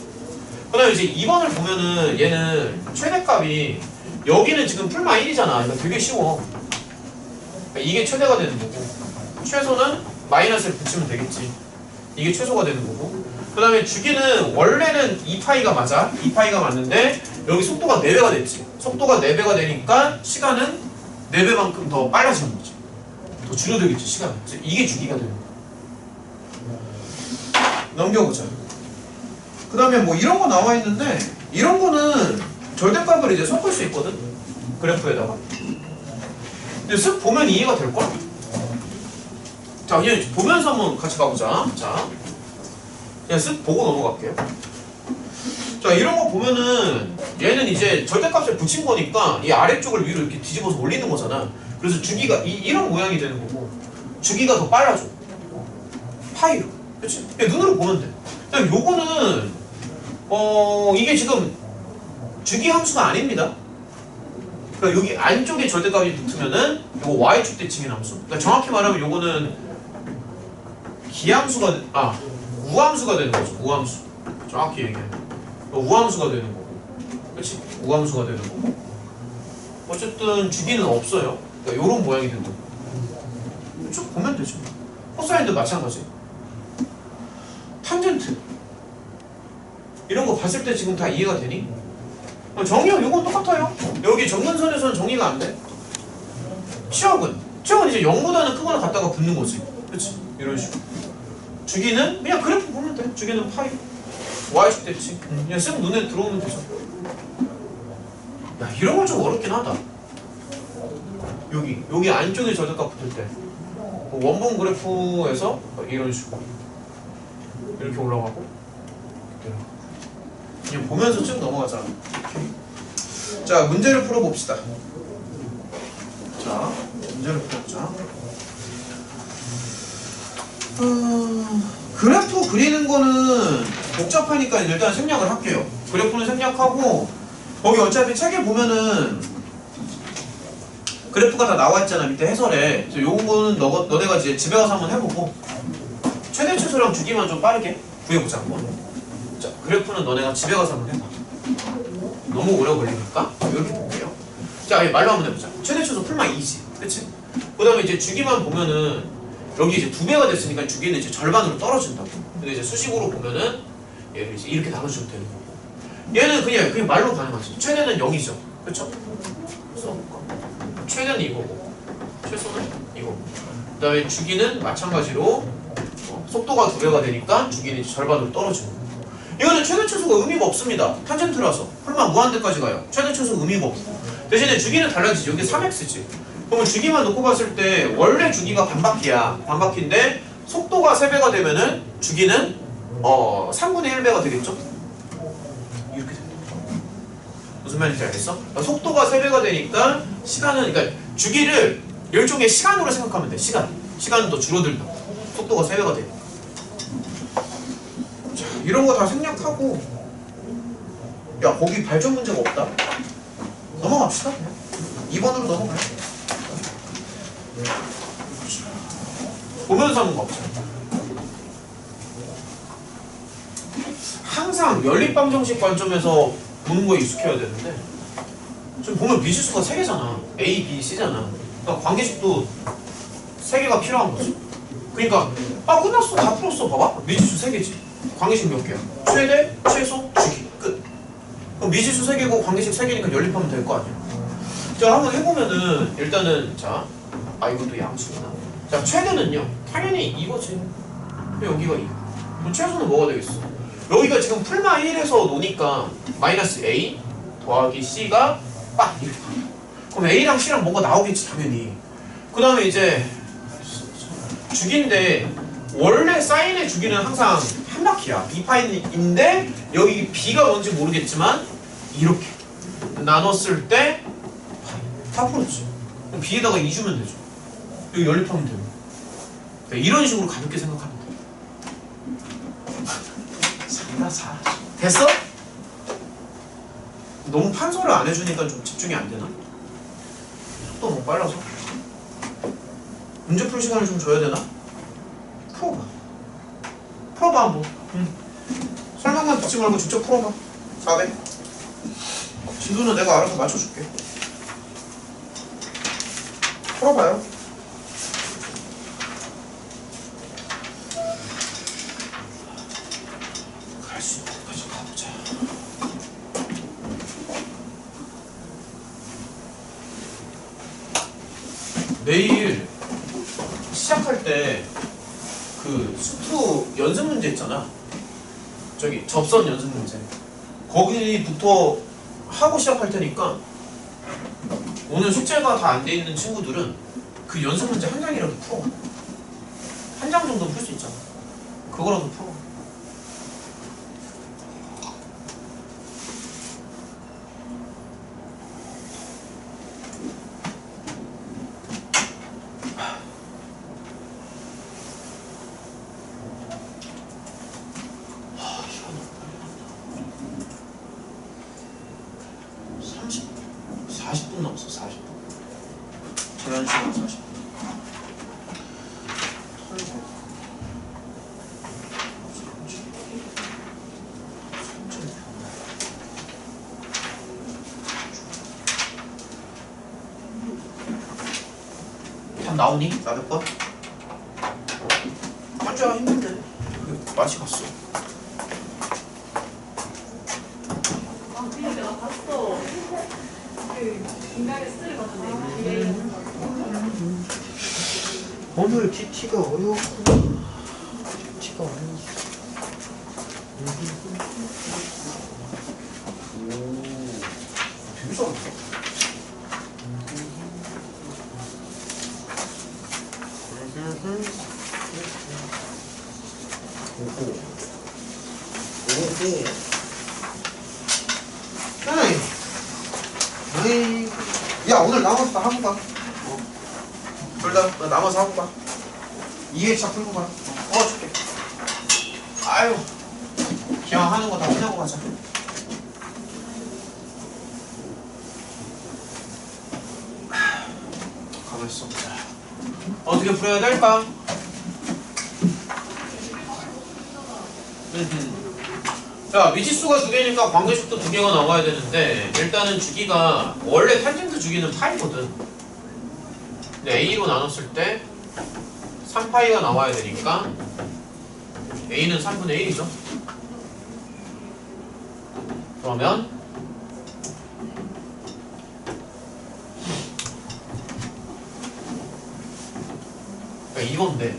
그 다음에 이제 2번을 보면은 얘는 최대값이 여기는 지금 풀마 1이잖아. 이거 되게 쉬워. 이게 최대가 되는 거고 최소는 마이너스를 붙이면 되겠지. 이게 최소가 되는 거고 그 다음에 주기는 원래는 2파이가 맞아. 2파이가 맞는데 여기 속도가 4배가 됐지. 속도가 4배가 되니까 시간은 4배만큼 더 빨라지는 거지. 더 줄어들겠지 시간은. 이게 주기가 되는 거야. 넘겨보자. 그 다음에 뭐 이런 거 나와 있는데 이런 거는 절대값을 이제 섞을 수 있거든. 그래프에다가. 근데 쓱 보면 이해가 될걸? 자, 그냥 보면서 한번 같이 가보자. 자, 그냥 쓱 보고 넘어갈게요. 자, 이런 거 보면은 얘는 이제 절대값을 붙인 거니까 이 아래쪽을 위로 이렇게 뒤집어서 올리는 거잖아. 그래서 주기가 이런 모양이 되는 거고 주기가 더 빨라져. 파이로. 그치? 그냥 눈으로 보면 돼. 그냥 요거는 이게 지금 주기 함수가 아닙니다. 그러니까 여기 안쪽에 절대값이 붙으면은 요거 y축 대칭의 함수. 그러니까 정확히 말하면 요거는 기함수가 우함수가 되는 거죠. 우함수. 정확히 얘기하면 우함수가 되는 거고. 그렇지? 우함수가 되는 거고. 어쨌든 주기는 없어요. 그러니까 요런 모양이 된다. 보면 되죠. 코사인도 마찬가지. 탄젠트 이런 거 봤을 때 지금 다 이해가 되니? 정의역 이건 똑같아요. 여기 정근선에서는 정의가 안 돼. 치역은 이제 0보다는 크거나 같다가 붙는 거지. 그치? 이런 식으로. 주기는 그냥 그래프 보면 돼. 주기는 파이 y축 대칭 그냥 쓱 눈에 들어오면 되죠. 야, 이런 건 좀 어렵긴 하다. 여기 안쪽에 절대값 붙을 때 원본 그래프에서 이런 식으로 이렇게 올라가고 그냥 보면서 쭉 넘어가자. 자, 문제를 풀어봅시다. 자, 문제를 풀어보자. 그래프 그리는 거는 복잡하니까 일단 생략을 할게요. 그래프는 생략하고 거기 어차피 책에 보면은 그래프가 다 나와 있잖아, 밑에 해설에. 그래서 요거는 너네가 이제 집에 가서 한번 해보고 최대 최소랑 주기만 좀 빠르게 구해보자 한번. 자, 그래프는 너네가 집에 가서 한번 해봐. 너무 오래 걸리니까 이렇게 볼게요. 자, 말로 한번 해보자. 최대 최소 풀마 2지, 그치? 그 다음에 이제 주기만 보면은 여기 이제 2배가 됐으니까 주기는 이제 절반으로 떨어진다고. 근데 이제 수식으로 보면은 얘를 이제 이렇게 나눠주면 되는 거고. 얘는 그냥 말로 가능하지. 최대는 0이죠, 그쵸? 그래서 최대는 이거고, 최소는 이거고. 그 다음에 주기는 마찬가지로 속도가 2배가 되니까 주기는 이제 절반으로 떨어지는 거고. 이거는 최대 최소가 의미가 없습니다. 탄젠트라서 풀마 무한대까지 가요. 최대 최소 의미가 없고. 대신에 주기는 달라지지. 여기 3x지. 그러면 주기만 놓고 봤을 때 원래 주기가 반바퀴야. 반바퀴인데 속도가 3배가 되면은 주기는 3분의 1배가 되겠죠? 이렇게 됩니다. 무슨 말인지 알겠어? 그러니까 속도가 3배가 되니까 시간은, 그러니까 주기를 일종의 시간으로 생각하면 돼. 시간은 더 줄어들다. 속도가 3배가 되니까. 자, 이런 거 다 생략하고, 야, 거기 발전 문제가 없다. 넘어갑시다. 그냥 2번으로 넘어가요. 보면서 한번 가보자. 항상 연립방정식 관점에서 보는 거에 익숙해야 되는데 지금 보면 미지수가 3개잖아. A, B, C잖아. 그러니까 관계식도 3개가 필요한 거지. 그러니까 끝났어. 다 풀었어. 봐봐. 미지수 3개지. 관계식 몇 개야? 최대, 최소, 주기. 끝. 그럼 미지수 3개고 관계식 3개니까 연립하면 될 거 아니야. 자, 한번 해보면은 일단은 자, 이것도 양수구나. 자, 최대는요 당연히 이거지. 여기가 2. 그럼 최소는 뭐가 되겠어? 여기가 지금 풀마 1에서 노니까 마이너스 A 더하기 C가 빡 이렇게. 그럼 A랑 C랑 뭔가 나오겠지 당연히. 그 다음에 이제 주기인데 원래 사인의 주기는 항상 한 바퀴야. B파인인데 여기 B가 뭔지 모르겠지만 이렇게 나눴을 때 다 풀었지. 그럼 B에다가 2 주면 되죠. 여기 연립하면 돼요. 그러니까 이런 식으로 가볍게 생각하면 돼. 4. 됐어? 너무 판서를 안 해주니까 좀 집중이 안 되나? 속도 너무 빨라서? 문제 풀 시간을 좀 줘야 되나? 풀어봐 한번. 설명만 듣지 말고 직접 풀어봐. 400. 진도는 내가 알아서 맞춰줄게. 풀어봐요. 갈 수 있는 데까지 가보자. 내일 시작할 때 그 수투 연습 문제 있잖아. 저기 접선 연습 문제. 거기부터 하고 시작할 테니까 오늘 숙제가 다 안 돼 있는 친구들은 그 연습 문제 한 장이라도 풀어. 한 장 정도 풀 수 있잖아. 그거라도 풀어. 제한 시간 40분. 답 나오니? 400번? 쫄쫄 힘든데 맛이 갔어. 근데 내가 봤어. 그 인간의 스토리 같은데. 오늘 GT가 어려웠고 GT가 어려웠어. 오, 되게 잘한다. 오호. 에이. 야, 오늘 남아서 다 하고 가. 둘 다 남아서 하고 가. 2회차 풀고 가. 도와줄게. 아유. 기왕 하는 거 다 끝내고 가자. 가만있어. 어떻게 풀어야 될까? 자, 미지수가 두 개니까 관계식도 두 개가 나와야 되는데 일단은 주기가 원래 탄젠트 주기는 파이거든. 근데 A로 나눴을 때 3파이가 나와야 되니까 A는 3분의 1이죠. 그러면 그러니까 이건데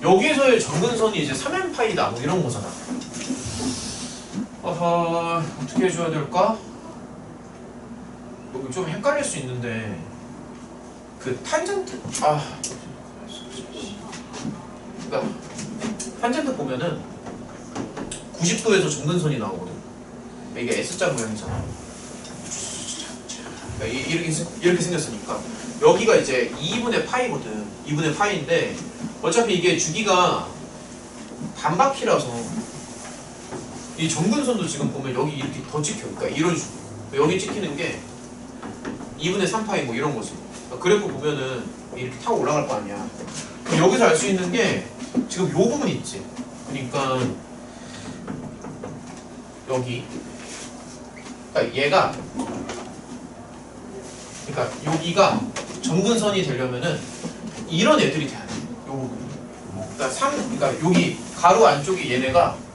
여기에서의 정근선이 이제 3n파이다 뭐 이런 거잖아. 어떻게 해줘야 될까? 여기 좀 헷갈릴 수 있는데 그 탄젠트 그러니까 탄젠트 보면은 90도에서 정근선이 나오거든. 이게 S자 모양이잖아. 그러니까 이렇게 생겼으니까 여기가 이제 2분의 파이거든. 2분의 파이인데 어차피 이게 주기가 반바퀴라서 이 정근선도 지금 보면 여기 이렇게 더 찍혀. 그러니까 이런 식으로 여기 찍히는 게 2분의 3파이 뭐 이런 거지. 그래프 보면은 이렇게 타고 올라갈 거 아니야. 여기서 알 수 있는 게 지금 요 부분 있지. 그러니까 여기 그러니까 얘가 그러니까 여기가 정근선이 되려면은 이런 애들이 돼야 돼. 요 부분. 그러니까 여기 가로 안쪽이 얘네가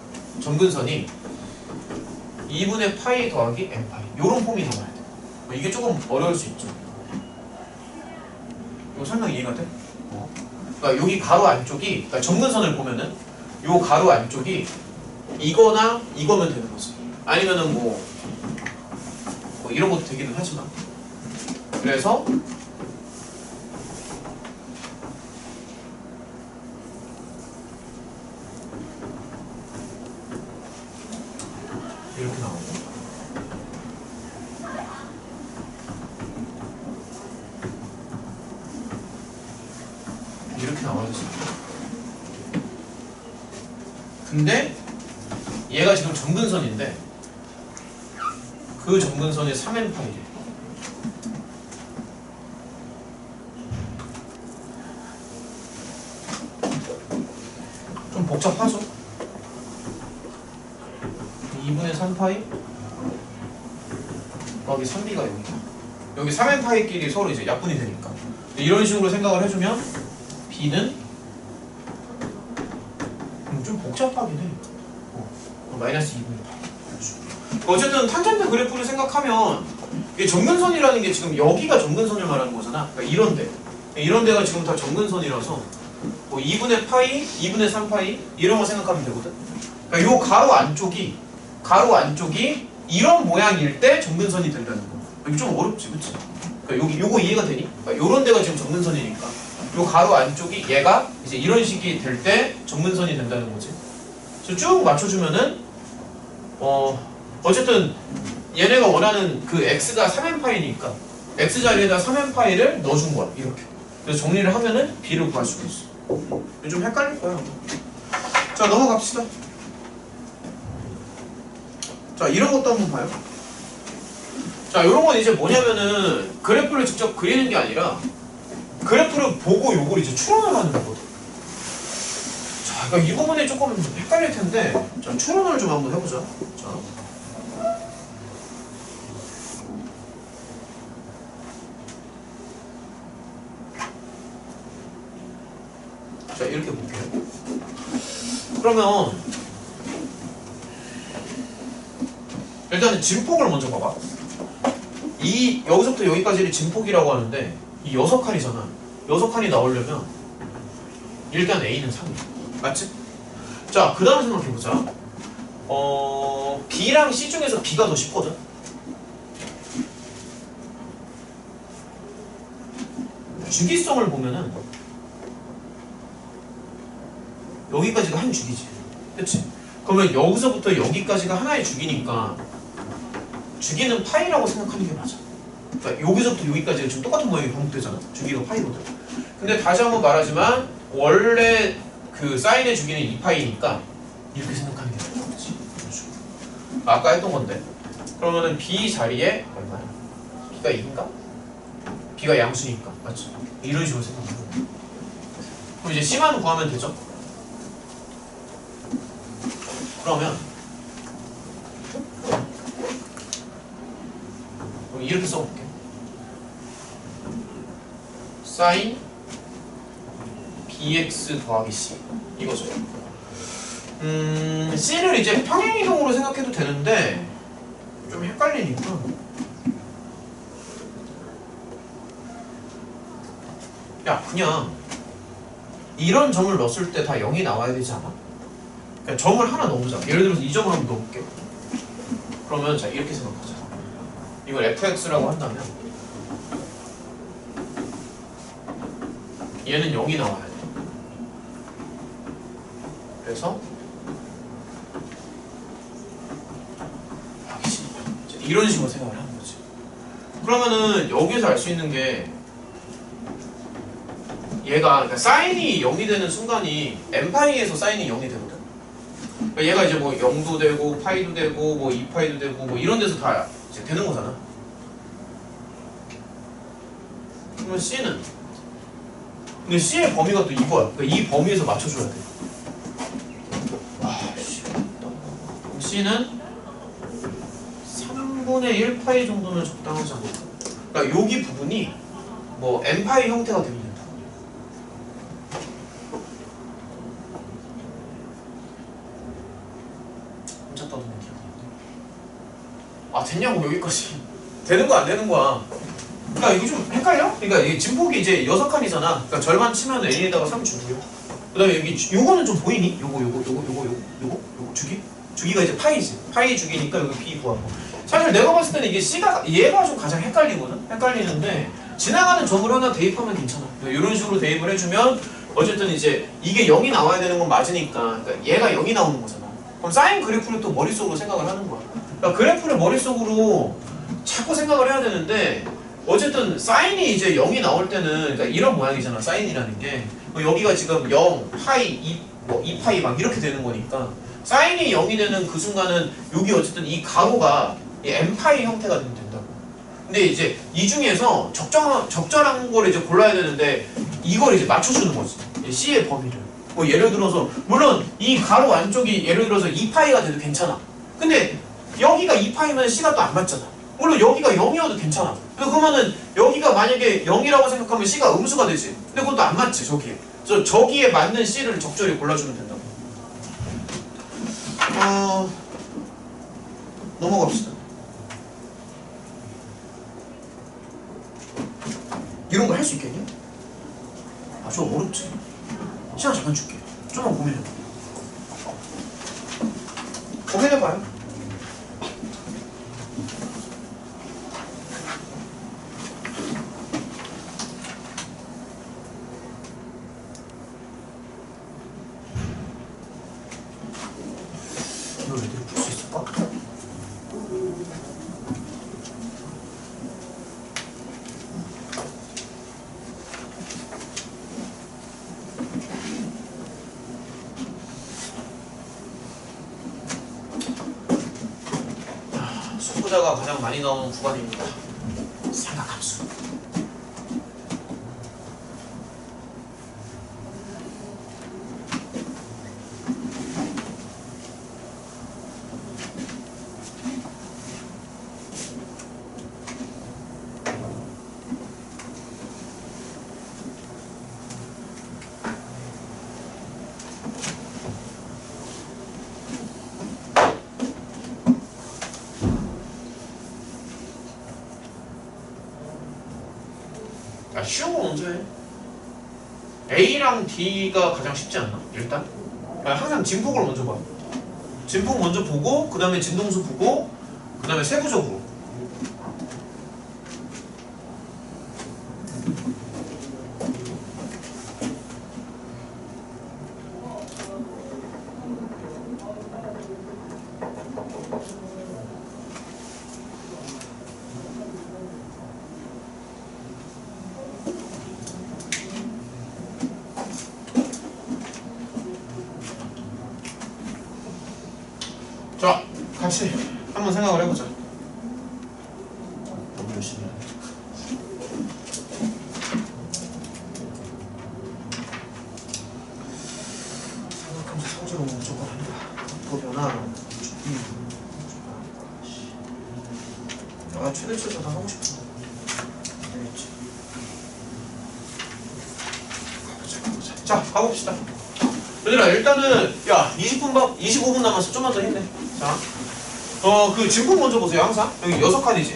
정근선이 2분의 파이 더하기 n파이 요런 폼이 나와야 돼. 이게 조금 어려울 수 있죠. 이거 설명 이해가 돼? 그러니까 여기 가로 안쪽이 그러니까 정근선을 보면은 요 가로 안쪽이 이거나 이거면 되는 거지. 아니면은 뭐 이런 것도 되기는 하지만 그래서 이렇게 나오고 이렇게 나와야지. 근데 얘가 지금 정근선인데 그 정근선이 3n파이래. 좀 복잡하죠? 2분의 3파이 거기 3b가 여기다. 여기 3n파이끼리 서로 이제 약분이 되니까 이런 식으로 생각을 해주면 b는 좀 복잡하긴 해. 마이너스 2분의 8. 어쨌든 탄젠트 그래프를 생각하면 이게 정근선이라는 게 지금 여기가 정근선을 말하는 거잖아. 그러니까 이런 데가 지금 다 정근선이라서 뭐 2분의 파이, 2분의 3파이 이런 거 생각하면 되거든. 그러니까 요 가로 안쪽이 이런 모양일 때 정근선이 된다는 거. 이게 좀 어렵지, 그치? 그러니까 요거 이해가 되니? 그러니까 요런 데가 지금 정근선이니까 요 가로 안쪽이 얘가 이제 이런 식이 될 때 정근선이 된다는 거지. 그래서 쭉 맞춰주면은 어쨌든 얘네가 원하는 그 x가 3n파이니까 x 자리에다 3n파이를 넣어준 거야. 이렇게. 그래서 정리를 하면은 b를 구할 수가 있어. 좀 헷갈릴 거야. 자, 넘어갑시다. 자, 이런 것도 한번 봐요. 자, 이런 건 이제 뭐냐면은 그래프를 직접 그리는 게 아니라 그래프를 보고 요걸 이제 추론을 하는 거거든. 자, 그러니까 이 부분이 조금 헷갈릴 텐데, 자, 추론을 좀 한번 해보자. 자, 이렇게 볼게요. 그러면 일단은 진폭을 먼저 봐봐. 이 여기서부터 여기까지를 진폭이라고 하는데 이 6칸이잖아. 6칸이 나오려면 일단 A는 3이야. 맞지? 자, 그 다음 생각해보자. B랑 C 중에서 B가 더 쉽거든? 주기성을 보면은 여기까지가 한 주기지. 그치? 그러면 여기서부터 여기까지가 하나의 주기니까 주기는 파이라고 생각하는 게 맞아. 그러니까 여기서부터 여기까지가 지금 똑같은 모양이 반복되잖아. 주기가 파이거든. 근데 다시 한번 말하지만 원래 그 사인의 주기는 2파이니까 이렇게 생각하는 게 맞는 거지. 아까 했던 건데. 그러면은 B 자리에 얼마야? B가 2인가? B가 양수니까. 맞죠? 이런 식으로 생각하는 거야. 그럼 이제 C만 구하면 되죠? 그러면 이렇게 써볼게. sin bx 더하기 c 이거죠. c를 이제 평행이동으로 생각해도 되는데 좀 헷갈리니까 야 그냥 이런 점을 넣었을 때 다 0이 나와야 되지 않아? 그냥 점을 하나 넣어보자. 예를 들어서 이 점을 한번 넣어볼게. 그러면 자 이렇게 생각하자. 이걸 fx라고 한다면 얘는 0이 나와야 돼. 그래서 이런 식으로 생각을 하는 거지. 그러면은 여기에서 알 수 있는 게 얘가 그러니까 사인이 0이 되는 순간이 n파이에서 사인이 0이 되거든. 그러니까 얘가 이제 뭐 0도 되고 파이도 되고 뭐 2파이도 되고 뭐 이런 데서 다 이제 되는 거잖아. 그러면 C는 근데 C의 범위가 또 이거야. 그러니까 이 범위에서 맞춰줘야 돼. 그럼 C는 3분의 1파이 정도면 적당하지 않을까? 그러니까 여기 부분이 뭐 n파이 형태가 되면 된다. 혼자 떠드는 기억이 나네. 아 됐냐고 여기까지. 되는 거 안 되는 거야. 그러니까 이거 좀 헷갈려? 그러니까 이게 진폭이 이제 6칸이잖아. 그러니까 절반 치면 A에다가 3 주고요. 그 다음에 여기 요거는 좀 보이니? 요거 주기가 이제 파이지. 파이 주기니까 여기 B 구하고. 사실 내가 봤을 때는 이게 C가 얘가 좀 가장 헷갈리거든? 헷갈리는데 지나가는 점을 하나 대입하면 괜찮아. 이런 식으로 대입을 해주면 어쨌든 이제 이게 0이 나와야 되는 건 맞으니까 그러니까 얘가 0이 나오는 거잖아. 그럼 사인 그래프를 또 머릿속으로 생각을 하는 거야. 그러니까 그래프를 머릿속으로 자꾸 생각을 해야 되는데 어쨌든 사인이 이제 0이 나올 때는 그러니까 이런 모양이잖아. 사인이라는 게 여기가 지금 0, 파이, 2, 뭐 2파이 막 이렇게 되는 거니까 사인이 0이 되는 그 순간은 여기 어쨌든 이 가로가 이 n파이 형태가 되면 된다고. 근데 이제 이 중에서 적절한 걸 이제 골라야 되는데 이걸 이제 맞춰주는 거지. C의 범위를. 뭐 예를 들어서 물론 이 가로 안쪽이 예를 들어서 2파이가 돼도 괜찮아. 근데 여기가 2파이면 C가 또 안 맞잖아. 물론 여기가 0이어도 괜찮아. 그러면은 여기가 만약에 0이라고 생각하면 C가 음수가 되지. 근데 그것도 안 맞지 저기에. 그래서 저기에 맞는 C를 적절히 골라주면 된다고. 넘어갑시다. 이런 거 할 수 있겠냐? 아, 저 어렵지. 시간 잠깐 줄게. 좀만 고민해봐. 고민해봐요. 이걸 애들이 풀 수 있을까? 속도자가 가장 많이 나오는 구간입니다. 삼각함수. 야, 쉬운 거 먼저 해. A랑 D가 가장 쉽지 않나? 일단 항상 진폭을 먼저 봐. 진폭 먼저 보고 그 다음에 진동수 보고 그 다음에 세부적으로. 자, 같이 한번 생각을 해보자. 너무 열심히 하네. 삼각함수 성질은 무조건 한다. 보면은 최대치에서 다 하고 싶은데. 되겠지. 가보자. 자, 가봅시다. 얘들아, 일단은 25분 남았어. 좀만 더 힘내. 자, 그 진폭 먼저 보세요. 항상 여기 6칸이지.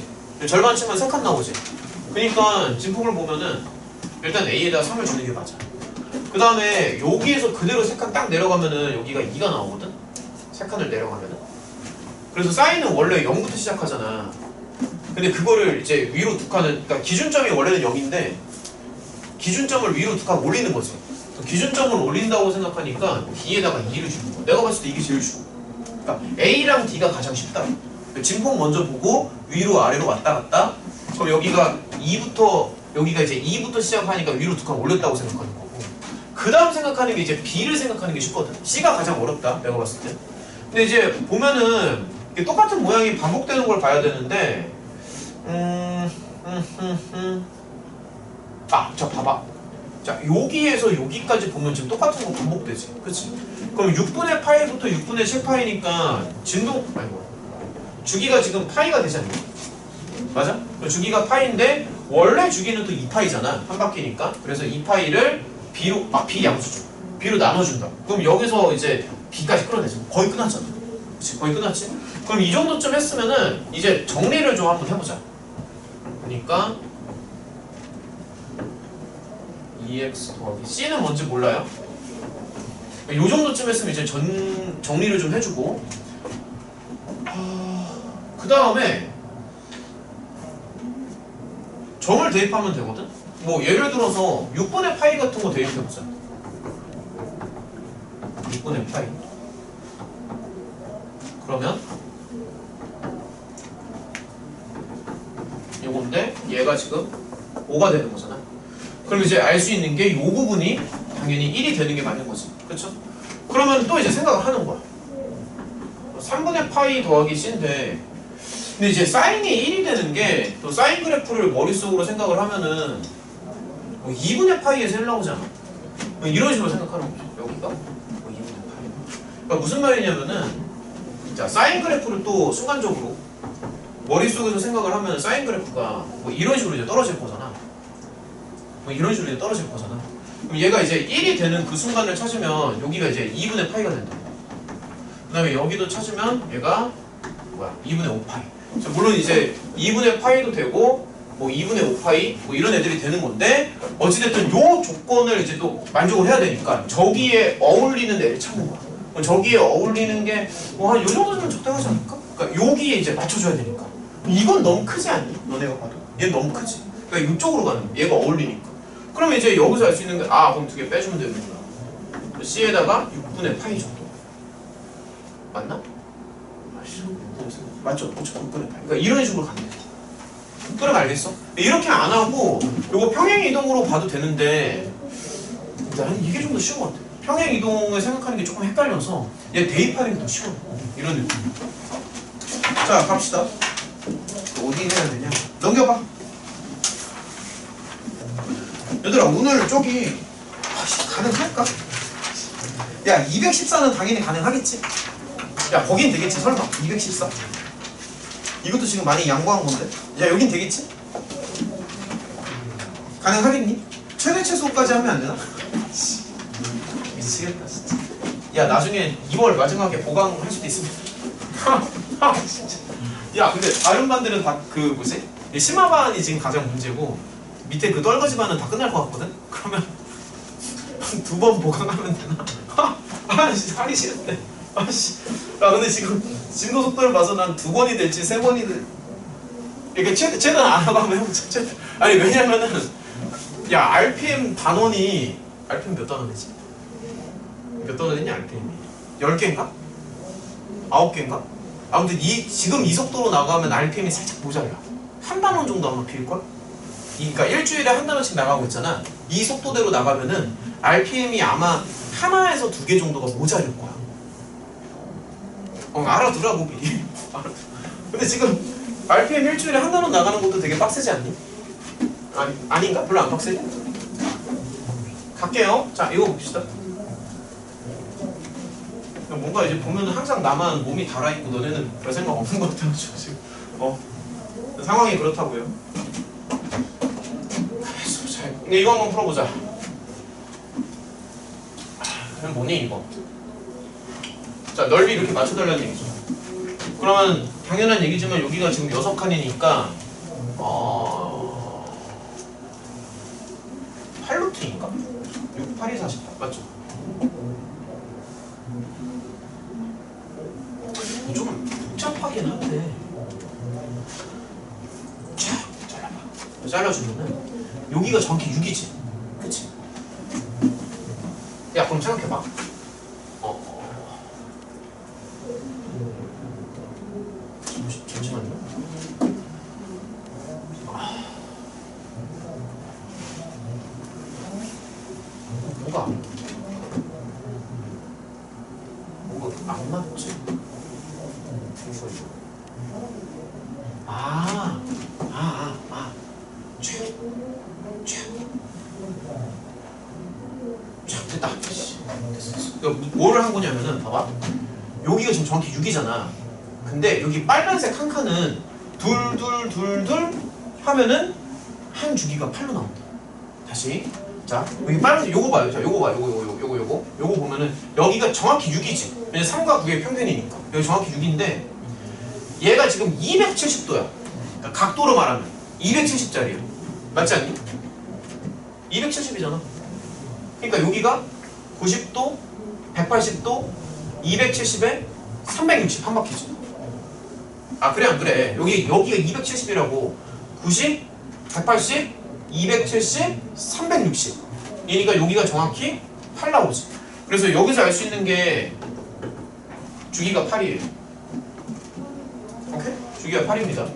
절반 치면 3칸 나오지. 그러니까 진폭을 보면은 일단 A에다 3을 주는 게 맞아. 그 다음에 여기에서 그대로 3칸 딱 내려가면은 여기가 2가 나오거든. 3칸을 내려가면은. 그래서 사인은 원래 0부터 시작하잖아. 근데 그거를 이제 위로 2칸을, 그러니까 기준점이 원래는 0인데 기준점을 위로 2칸 올리는 거지. 기준점을 올린다고 생각하니까 D에다가 2를 주는 거야. 내가 봤을 때 이게 제일 쉬워. 그러니까 A랑 D가 가장 쉽다. 진폭 먼저 보고 위로 아래로 왔다 갔다. 그럼 여기가 2부터 여기가 이제 2부터 시작하니까 위로 2칸 올렸다고 생각하는 거고. 그 다음 생각하는 게 이제 B를 생각하는 게 쉽거든. C가 가장 어렵다. 내가 봤을 때. 근데 이제 보면은 똑같은 모양이 반복되는 걸 봐야 되는데 자 봐봐. 자, 여기에서 여기까지 보면 지금 똑같은 거 반복되지. 그치? 그럼 6분의 파이부터 6분의 7파이니까 주기가 지금 파이가 되지 않냐? 맞아? 그럼 주기가 파이인데 원래 주기는 또 2파이잖아. 한 바퀴니까. 그래서 2파이를 B로, B 양수죠. B로 나눠준다. 그럼 여기서 이제 B까지 끌어내죠. 거의 끝났잖아. 그치? 거의 끝났지? 그럼 이 정도쯤 했으면은 이제 정리를 좀 한번 해보자. 그러니까 2x 더하기 C는 뭔지 몰라요? 요 정도쯤 했으면 이제 정리를 좀 해주고 그 다음에 점을 대입하면 되거든? 뭐 예를 들어서 6분의 파이 같은 거 대입해보자. 6분의 파이 그러면 요건데 얘가 지금 5가 되는 거잖아. 그럼 이제 알 수 있는 게 이 부분이 당연히 1이 되는 게 맞는 거지. 그렇죠? 그러면 또 이제 생각을 하는 거야. 3분의 파이 더하기 C인데 근데 이제 사인이 1이 되는 게 또 사인 그래프를 머릿속으로 생각을 하면은 2분의 파이에서 1 나오잖아. 이런 식으로 생각하는 거죠. 여기가 2분의 파이. 그러니까 무슨 말이냐면은 자, 사인 그래프를 또 순간적으로 머릿속에서 생각을 하면 사인 그래프가 뭐 이런 식으로 이제 떨어질 거잖아. 뭐 이런 식으로 이제 떨어질 거잖아. 그럼 얘가 이제 1이 되는 그 순간을 찾으면 여기가 이제 2분의 파이가 된다. 그 다음에 여기도 찾으면 얘가 2분의 5파이. 물론 이제 2분의 파이도 되고 뭐 2분의 5파이 뭐 이런 애들이 되는 건데 어찌됐든 요 조건을 이제 또 만족을 해야 되니까 저기에 어울리는 애를 찾는 거야. 그럼 저기에 어울리는 게 뭐 한 요 정도면 적당하지 않을까? 그러니까 여기에 이제 맞춰줘야 되니까. 이건 너무 크지 않니? 너네가 봐도. 얘는 너무 크지. 그러니까 이쪽으로 가는 거야. 얘가 어울리니까. 그러면 이제 여기서 알 수 있는 게 그럼 2개 빼주면 되는구나. C에다가 6분의 파이 정도. 맞나? 맞죠? 6분의 파이. 그러니까 이런 식으로 가면 돼. 그럼 알겠어? 이렇게 안 하고 요거 평행 이동으로 봐도 되는데 나는 이게 좀 더 쉬운 것 같아. 평행 이동을 생각하는 게 조금 헷갈려서 얘 대입하는 게 더 쉬워. 이런 느낌. 자, 갑시다. 어디 해야 되냐? 넘겨봐. 얘들아, 오늘 저기 가능할까? 야, 214는 당연히 가능하겠지? 야, 거긴 되겠지, 설마. 214. 이것도 지금 많이 양보한 건데. 야, 여긴 되겠지? 가능하겠니? 최대 최소까지 하면 안 되나? 미치겠다, 진짜. 야, 나중에 2월 마지막에 보강할 수도 있습니다. 진짜. 야, 근데 다른 반들은 다 그 뭐지? 심화반이 지금 가장 문제고 밑에 그 떨거지반은 다 끝날 것 같거든? 그러면 두 번 보강하면 되나? 아씨 하기 싫은데. 아씨. 야 근데 지금 진도 속도를 봐서 난 두 번이 될지 세 번이 될. 이렇게 최대한 안 하고 한번 해보자. 아니 왜냐면은 야 RPM 단원이 RPM 몇 단원이지? 몇 단원이냐 RPM이? 10개인가? 9개인가? 아무튼 지금 이 속도로 나가면 RPM이 살짝 모자라. 한 단원 정도 아마 빌걸? 그러니까 일주일에 한 단원씩 나가고 있잖아. 이 속도대로 나가면은 RPM이 아마 하나에서 2개 정도가 모자랄 거야. 알아두라고 미리. 근데 지금 RPM 일주일에 한 단원 나가는 것도 되게 빡세지 않니? 아닌가? 별로 안 빡세지? 갈게요. 자 이거 봅시다. 뭔가 이제 보면 항상 나만 몸이 달아있고 너네는 별 생각 없는 것 같아가지고 지금 상황이 그렇다고요. 자, 이거 한번 풀어보자. 그럼 뭐니 이거? 자 넓이 이렇게 맞춰달라는 얘기죠. 그러면 당연한 얘기지만 여기가 지금 6칸이니까 8루트인가? 6, 8이 48 맞죠? 좀 복잡하긴 한데 자 잘라봐. 잘라주면은 여기가 정확히 6이지 그치? 야 그럼 생각해봐. 잠시만요. 뭐가 안 맞지? 됐다. 뭐를 한 거냐면은 봐봐. 여기가 지금 정확히 6이잖아. 근데 여기 빨간색 한 칸은 둘 하면은 한 주기가 8로 나온다. 다시. 자, 여기 빨간색 요거 봐요. 자, 요거 봐요. 요거 보면은 여기가 정확히 6이지. 왜냐면 3과 9의 평균이니까. 여기 정확히 6인데 얘가 지금 270도야. 그러니까 각도로 말하면 270짜리야. 맞지 않니? 270이잖아. 그러니까 여기가 90도, 180도, 270에 360 한 바퀴지. 그래 안 그래? 여기가 270이라고 90, 180, 270, 360 이니까 여기가 정확히 8 나오지. 그래서 여기서 알 수 있는 게 주기가 8이에요. 오케이? 주기가 8입니다.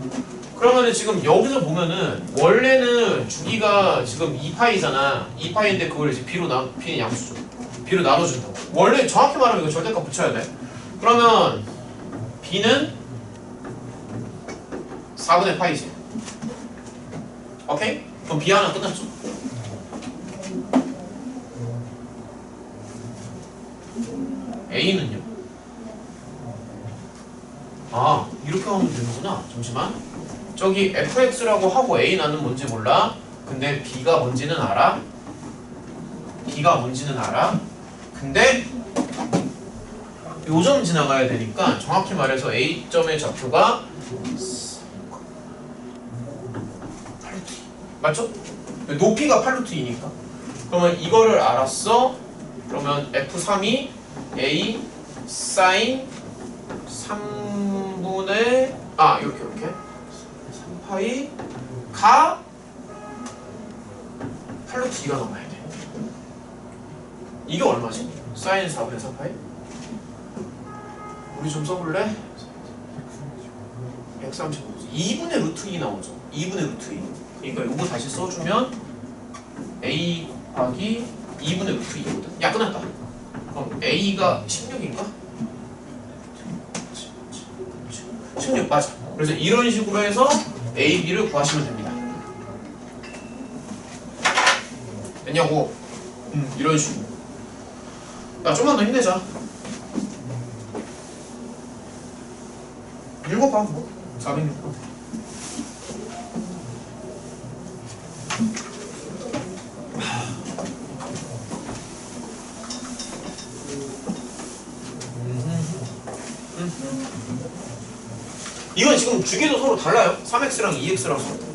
그러면은 지금 여기서 보면은 원래는 주기가 지금 2파이잖아. 2파이인데 그걸 이제 B는 양수죠. B로 나눠준다고. 원래 정확히 말하면 이거 절대값 붙여야 돼. 그러면 B는 4분의 파이지. 오케이? 그럼 B 하나 끝났죠? A는요? 이렇게 하면 되는구나. 잠시만. 저기 fx라고 하고 a 나는 뭔지 몰라. 근데 b가 뭔지는 알아. b가 뭔지는 알아. 근데 요점 지나가야 되니까 정확히 말해서 a점의 좌표가 8루트 맞죠? 높이가 8루트이니까. 그러면 이거를 알았어. 그러면 f3이 a 사인 3분의 이렇게 3파이 가 8루트 2가 넘어야 돼. 이게 얼마지? 사인 4분의 4파이? 우리 좀 써볼래? 135. 2분의 루트 2 나오죠. 2분의 루트 2. 그러니까 요거 다시 써주면 a 곱하기 2분의 루트 2거든. 야 끝났다. 그럼 a가 16인가? 16 맞아. 그래서 이런 식으로 해서 A, B를 구하시면 됩니다. 됐냐고? 이런 식으로. 야, 좀만 더 힘내자. 읽어봐, 뭐. 406. 이건 지금 주기도 서로 달라요. 3x랑 2x랑 서로.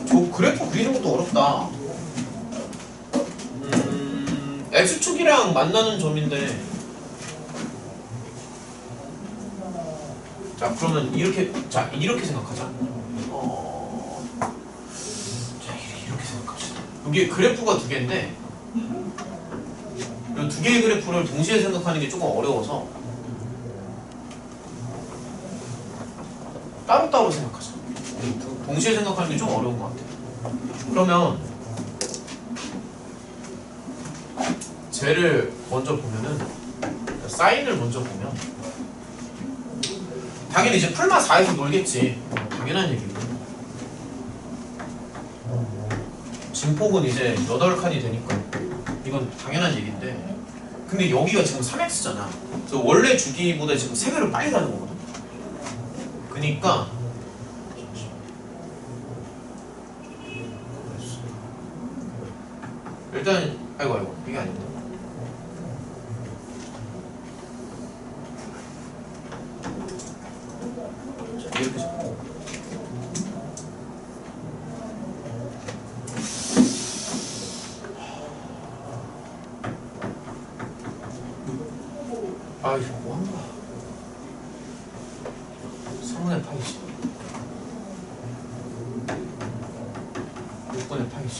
저 그래프 그리는 것도 어렵다. x축이랑 만나는 점인데. 자, 그러면 이렇게 생각하자. 자, 이렇게 생각합시다. 여기 그래프가 두 개인데, 이 두 개의 그래프를 동시에 생각하는 게 조금 어려워서 따로따로 생각하자. 동시에 생각하는 게 좀 어려운 것 같아요. 그러면 쟤를 먼저 보면은, 사인을 먼저 보면 당연히 이제 풀마 4에서 놀겠지. 당연한 얘기고. 진폭은 이제 8칸이 되니까 이건 당연한 얘기인데, 근데 여기가 지금 3x잖아. 그래서 원래 주기보다 지금 3배로 빨리 가는 거거든. 그니까 일단 아이고 이게 아닌데. 자, 이렇게 잡고 이거 뭐한 거야? 3분의 파이지 6분의 파이지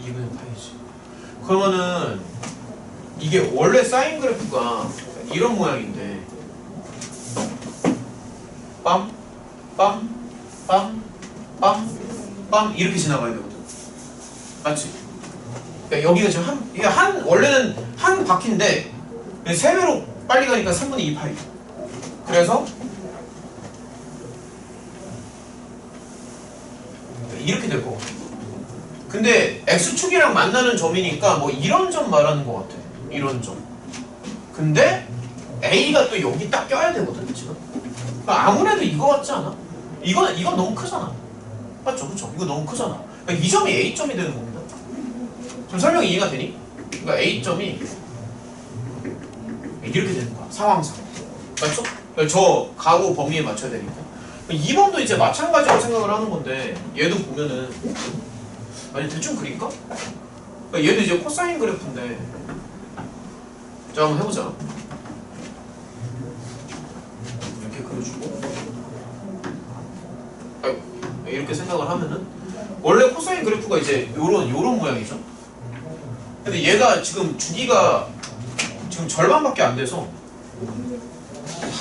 2분의 파이지. 그러면은 이게 원래 사인 그래프가 이런 모양인데 빰, 빰, 빰, 빰, 빰 이렇게 지나가야 되거든. 맞지? 그러니까 여기가 지금 이게 원래는 한 바퀴인데 3배로 빨리 가니까 3분의 2 파이. 그래서 이렇게 될 것 같아. 근데 x축이랑 만나는 점이니까 뭐 이런 점 말하는 것 같아. 이런 점. 근데 a가 또 여기 딱 껴야 되거든 지금. 그러니까 아무래도 이거 같지 않아? 이건 너무 크잖아. 맞죠? 그쵸? 이거 너무 크잖아. 그러니까 이 점이 a점이 되는 겁니다. 좀 설명 이해가 되니? 그러니까 a점이 이렇게 되는 거야. 상황상. 맞죠? 그러니까 저 가고 범위에 맞춰야 되니까. 2번도 이제 마찬가지로 생각을 하는 건데, 얘도 보면은 아니 대충 그릴까? 그러니까 얘도 이제 코사인 그래프인데, 자 한번 해보자. 이렇게 그려주고, 이렇게 생각을 하면은 원래 코사인 그래프가 이제 요런 모양이죠. 근데 얘가 지금 주기가 지금 절반밖에 안 돼서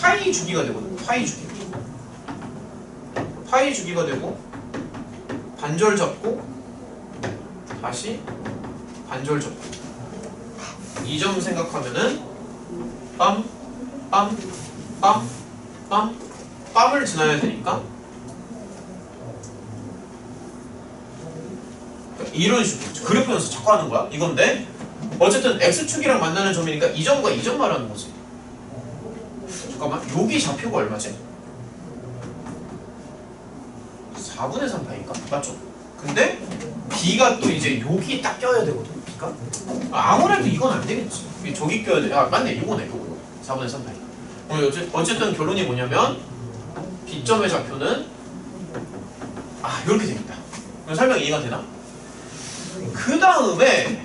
파이 주기가 되거든. 파이 주기가 되고 반절 잡고 다시 반절 잡고 이 점 생각하면은 빰을 지나야 되니까 이런 식으로 그래프 연습 자꾸 하는 거야. 이건데 어쨌든 x축이랑 만나는 점이니까 이 점과 이 점 말하는 거지. 잠깐만, 여기 좌표가 얼마지? 4분의 3 파이인가? 맞죠? 근데 b가 또 이제 여기 딱 껴야 되거든. b가 아무래도 이건 안 되겠지. 저기 껴야 돼. 맞네, 이거네. 4분의 3 파이. 어쨌든 결론이 뭐냐면 b점의 좌표는 이렇게 되겠다. 설명 이해가 되나? 그 다음에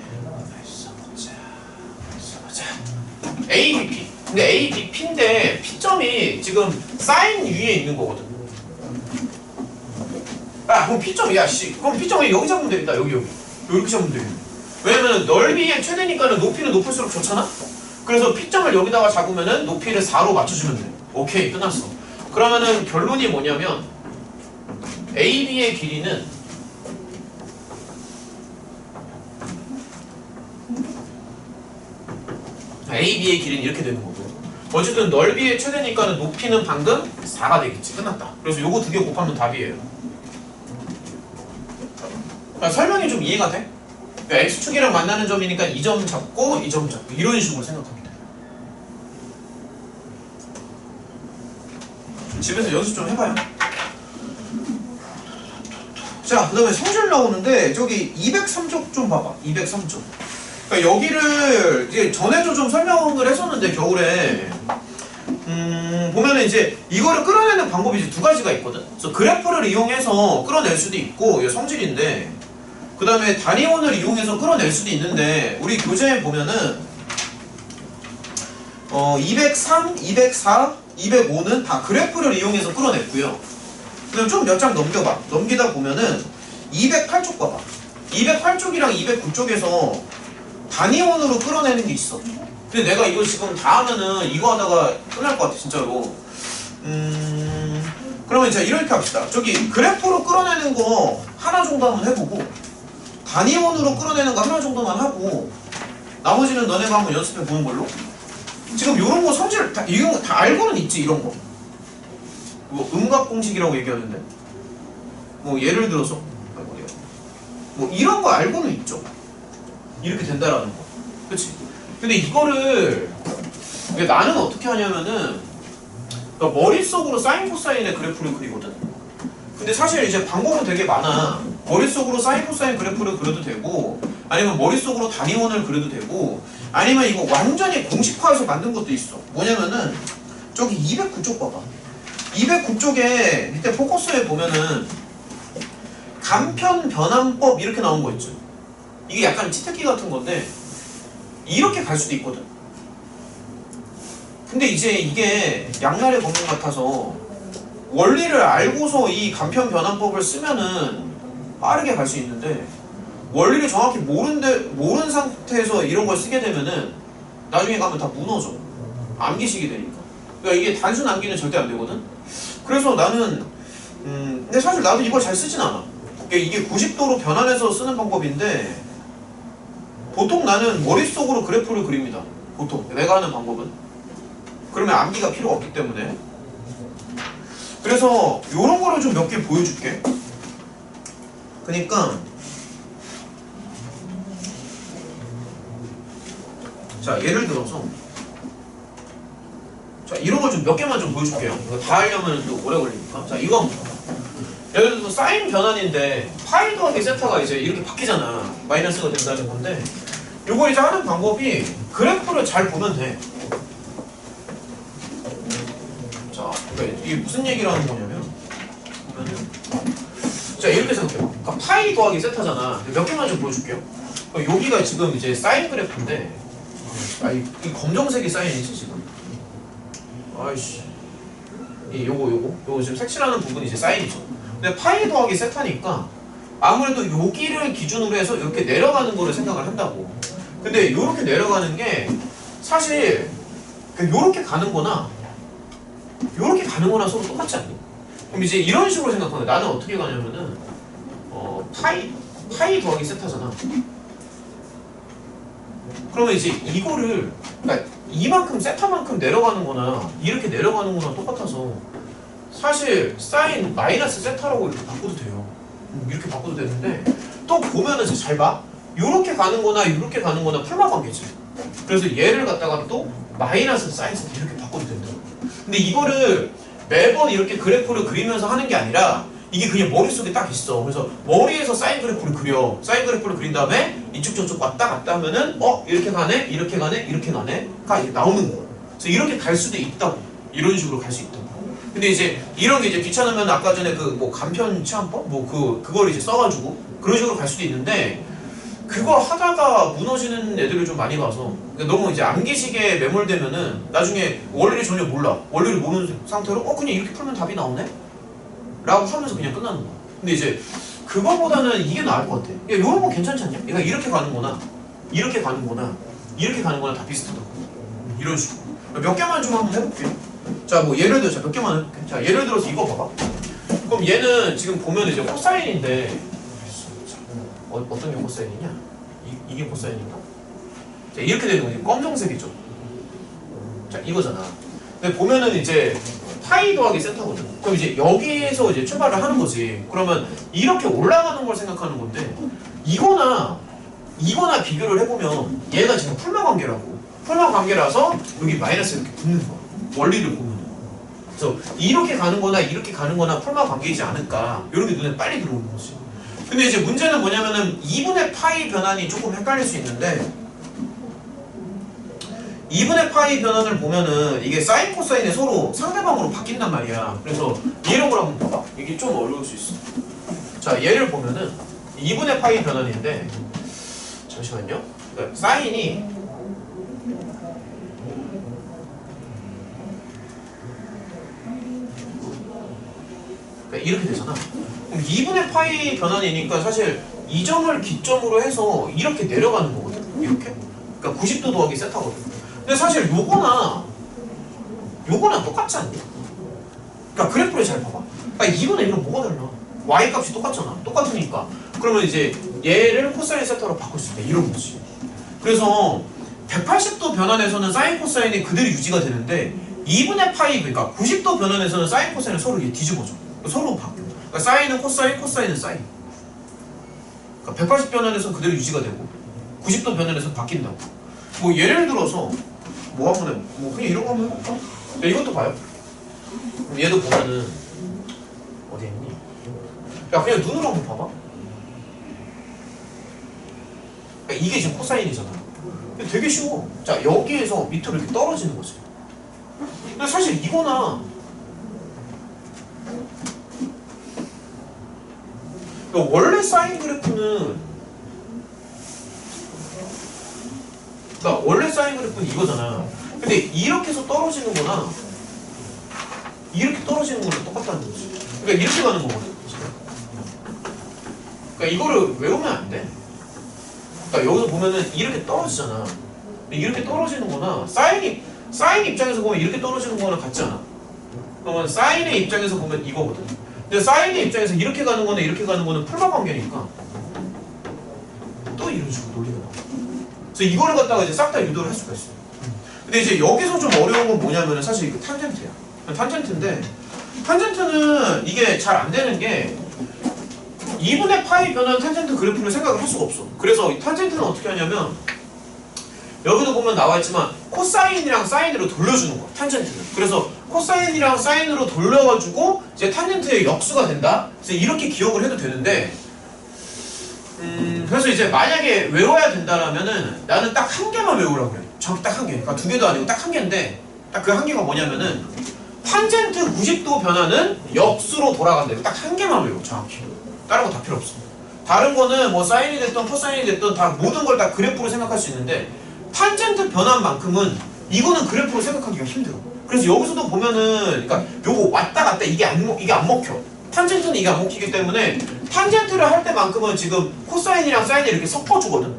써보자. ABP. 근데 ABP인데 P점이 지금 사인 위에 있는 거거든. 그럼 P점이 그럼 P점이 여기 잡으면 되겠다. 여기 이렇게 잡으면 되겠네. 왜냐면 넓이의 최대니까는 높이는 높을수록 좋잖아. 그래서 P점을 여기다가 잡으면은 높이를 4로 맞춰주면 돼. 오케이, 끝났어. 그러면은 결론이 뭐냐면 AB의 길이는 AB의 길이는 이렇게 되는 거고, 어쨌든 넓이의 최대니까는 높이는 방금 4가 되겠지. 끝났다. 그래서 요거 두 개 곱하면 답이에요. 설명이 좀 이해가 돼? 그러니까 x축이랑 만나는 점이니까 이 점 잡고 이 점 잡고 이런 식으로 생각합니다. 집에서 연습 좀 해봐요. 자, 그 다음에 성질 나오는데 저기 203쪽 좀 봐봐. 203쪽. 그러니까 여기를 이제 전에도 좀 설명을 했었는데 겨울에 보면은 이제 이거를 끌어내는 방법이 이제 두 가지가 있거든. 그래서 그래프를 이용해서 끌어낼 수도 있고 이게 성질인데, 그 다음에 단위원을 이용해서 끌어낼 수도 있는데, 우리 교재에 보면은 203, 204, 205는 다 그래프를 이용해서 끌어냈고요. 그럼 좀 몇 장 넘겨봐. 넘기다 보면은 208쪽 봐봐. 208쪽이랑 209쪽에서 단위원으로 끌어내는 게 있어. 근데 내가 이거 지금 다 하면은 이거 하다가 끝날 것 같아 진짜로. 그러면 자 이렇게 합시다. 저기 그래프로 끌어내는 거 하나 정도 한번 해보고, 단위원으로 끌어내는 거 하나 정도만 하고, 나머지는 너네가 한번 연습해 보는 걸로. 지금 이런 거 성질 다, 이런 거 다 알고는 있지. 이런 거 뭐 음각 공식이라고 얘기하는데, 뭐 예를 들어서 뭐 이런 거 알고는 있죠. 이렇게 된다라는 거, 그치? 근데 이거를 나는 어떻게 하냐면은, 그러니까 머릿속으로 사인 코사인의 그래프를 그리거든. 근데 사실 이제 방법은 되게 많아. 머릿속으로 사인 코사인 그래프를 그려도 되고, 아니면 머릿속으로 단위원을 그려도 되고, 아니면 이거 완전히 공식화해서 만든 것도 있어. 뭐냐면은 저기 209쪽 봐봐. 209쪽에 밑에 포커스에 보면은 간편 변환법 이렇게 나온 거 있죠. 이게 약간 치트키 같은 건데 이렇게 갈 수도 있거든. 근데 이제 이게 양날의 검정 같아서 원리를 알고서 이 간편 변환법을 쓰면은 빠르게 갈 수 있는데, 원리를 정확히 모르는 상태에서 이런 걸 쓰게 되면은 나중에 가면 다 무너져. 암기식이 되니까. 그러니까 이게 단순 암기는 절대 안 되거든. 그래서 나는 근데 사실 나도 이걸 잘 쓰진 않아. 그러니까 이게 90도로 변환해서 쓰는 방법인데, 보통 나는 머릿속으로 그래프를 그립니다. 보통 내가 하는 방법은. 그러면 암기가 필요가 없기 때문에. 그래서 요런 거를 좀 몇 개 보여줄게. 그러니까 자 예를 들어서 자 이런 걸 좀 몇 개만 좀 보여줄게요. 이거 다 하려면 또 오래 걸리니까. 자 이거 한번 봐봐. 예를 들어서 사인 변환인데 파이 더하기 세타가 이제 이렇게 바뀌잖아. 마이너스가 된다는 건데, 요거 이제 하는 방법이 그래프를 잘 보면 돼. 자, 그러니까 이게 무슨 얘기를 하는 거냐면, 보면은 자 이렇게 생각해봐. 그러니까 파이 더하기 세타잖아. 몇 개만 좀 보여줄게요. 그러니까 여기가 지금 이제 사인 그래프인데, 이 검정색이 사인이지 지금. 아이씨. 요거 지금 색칠하는 부분이 이제 사인이죠. 근데 파이 더하기 세타니까 아무래도 여기를 기준으로 해서 이렇게 내려가는 거를 생각을 한다고. 근데 이렇게 내려가는 게 사실 요렇게 가는 거나 요렇게 가는 거나 서로 똑같지 않니? 그럼 이제 이런 식으로 생각하는 거야. 나는 어떻게 가냐면은 파이 더하기 세타잖아. 그러면 이제 이거를 그러니까 이만큼 세타만큼 내려가는 거나 이렇게 내려가는 거나 똑같아서 사실 사인 마이너스 세타라고 이렇게 바꿔도 돼요. 이렇게 바꿔도 되는데, 또 보면은 잘 봐. 요렇게 가는 거나 요렇게 가는 거나 풀마 관계지. 그래서 얘를 갖다가 또 마이너스 사인 세타 이렇게 바꿔도 된다. 근데 이거를 매번 이렇게 그래프를 그리면서 하는 게 아니라 이게 그냥 머릿속에 딱 있어. 그래서 머리에서 사인 그래프를 그려. 사인 그래프를 그린 다음에 이쪽 저쪽 왔다 갔다 하면은 이렇게 가네, 이렇게 가네, 이렇게 가네가 이렇게 나오는 거야. 그래서 이렇게 갈 수도 있다고. 이런 식으로 갈 수 있다고. 근데 이제 이런 게 이제 귀찮으면 아까 전에 그 뭐 간편 치환법 그걸 이제 써가지고 그런 식으로 갈 수도 있는데, 그거 하다가 무너지는 애들을 좀 많이 봐서 그러니까 너무 이제 암기식에 매몰되면은 나중에 원리를 전혀 몰라. 원리를 모르는 상태로 그냥 이렇게 풀면 답이 나오네? 라고 하면서 그냥 끝나는 거야. 근데 이제 그거보다는 이게 나을 것 같아. 야, 이런 거 괜찮지 않냐? 그러니까 이렇게 가는 거나 이렇게 가는 거나 이렇게 가는 거나 다 비슷하다고. 이런 식으로. 몇 개만 좀 한번 해볼게요. 자, 뭐 예를 들어서 몇 개만 해볼게. 자, 예를 들어서 이거 봐봐. 그럼 얘는 지금 보면 이제 코사인인데 어떤 게 코사인이냐? 이게 코사인인가? 자, 이렇게 되는 거지. 검정색이죠. 자, 이거잖아. 근데 보면은 이제 파이 더하기 세타거든. 그럼 이제 여기에서 이제 출발을 하는 거지. 그러면 이렇게 올라가는 걸 생각하는 건데, 이거나 비교를 해보면 얘가 지금 풀마 관계라고. 풀마 관계라서 여기 마이너스 이렇게 붙는 거야. 원리를 보면. 그래서 이렇게 가는 거나 이렇게 가는 거나 풀마 관계이지 않을까. 이런 게 눈에 빨리 들어오는 거지. 근데 이제 문제는 뭐냐면은 2분의 파이 변환이 조금 헷갈릴 수 있는데, 2분의 파이 변환을 보면은 이게 사인 코사인이 서로 상대방으로 바뀐단 말이야. 그래서 이런 걸 한번 봐봐. 이게 좀 어려울 수 있어. 자, 얘를 보면은 2분의 파이 변환인데 잠시만요. 그러니까 사인이 그러니까 이렇게 되잖아. 그럼 2분의 파이 변환이니까 사실 이 점을 기점으로 해서 이렇게 내려가는 거거든. 이렇게. 그러니까 90도 더하기 세타거든. 근데 사실 요거나 똑같지 않니? 그러니까 그래프를 잘 봐봐. 그러니까 2분의 1은 뭐가 달라? y 값이 똑같잖아. 똑같으니까. 그러면 이제 얘를 코사인 세타로 바꿀 수 있다. 이런 거지. 그래서 180도 변환에서는 사인 코사인이 그대로 유지가 되는데 2분의 파이 그러니까 90도 변환에서는 사인 코사인은 서로 이게 뒤집어져. 서로 바뀌어. 그러니까 사인은 코사인, 코사인은 사인. 그러니까 180 변환에서는 그대로 유지가 되고 90도 변환에서는 바뀐다고. 뭐 예를 들어서 뭐 한번 해. 뭐 그냥 이런 거 한번 해볼까? 야, 이것도 봐요. 그럼 얘도 보면은 어디 있니? 야 그냥 눈으로 한번 봐봐. 그러니까 이게 지금 코사인이잖아. 되게 쉬워. 자 여기에서 밑으로 이렇게 떨어지는 거지. 근데 사실 이거나 그러니까 원래 사인 그래프는 그러니까 원래 사인 그래프는 이거잖아. 근데 이렇게 해서 떨어지는 거나 이렇게 떨어지는 거랑 똑같다는 거지. 그러니까 이렇게 가는 거거든. 그러니까 이거를 외우면 안 돼. 그러니까 여기서 보면은 이렇게 떨어지잖아. 근데 이렇게 떨어지는 거나 사인 입장에서 보면 이렇게 떨어지는 거나 같지 않아. 그러면 사인의 입장에서 보면 이거거든. 근데 사인의 입장에서 이렇게 가는 거나 이렇게 가는 거는 풀마 관계니까 또 이런 식으로 논리가 나와. 그래서 이거를 갖다가 이제 싹 다 유도를 할 수가 있어요. 근데 이제 여기서 좀 어려운 건 뭐냐면은 사실 이거 탄젠트야. 탄젠트인데 탄젠트는 이게 잘 안 되는 게 2분의 파이 변환 탄젠트 그래프를 생각을 할 수가 없어. 그래서 이 탄젠트는 어떻게 하냐면 여기도 보면 나와있지만 코사인이랑 사인으로 돌려주는 거야. 탄젠트는. 그래서 코사인이랑 사인으로 돌려가지고 이제 탄젠트의 역수가 된다. 그래서 이렇게 기억을 해도 되는데 그래서 이제 만약에 외워야 된다라면은 나는 딱 한 개만 외우라고 그래. 정확히 딱 한 개. 그러니까 두 개도 아니고 딱 한 개인데 딱 그 한 개가 뭐냐면은 탄젠트 90도 변화는 역수로 돌아간다. 딱 한 개만 외워. 정확히. 다른 거 다 필요 없어. 다른 거는 뭐 사인이 됐든 코사인이 됐든 다 모든 걸 다 그래프로 생각할 수 있는데 탄젠트 변환만큼은 이거는 그래프로 생각하기가 힘들어. 그래서 여기서도 보면은 그러니까 요거 왔다 갔다 이게 안 먹혀. 탄젠트는 이게 안 먹히기 때문에 탄젠트를 할 때만큼은 지금 코사인이랑 사인을 이렇게 섞어주거든.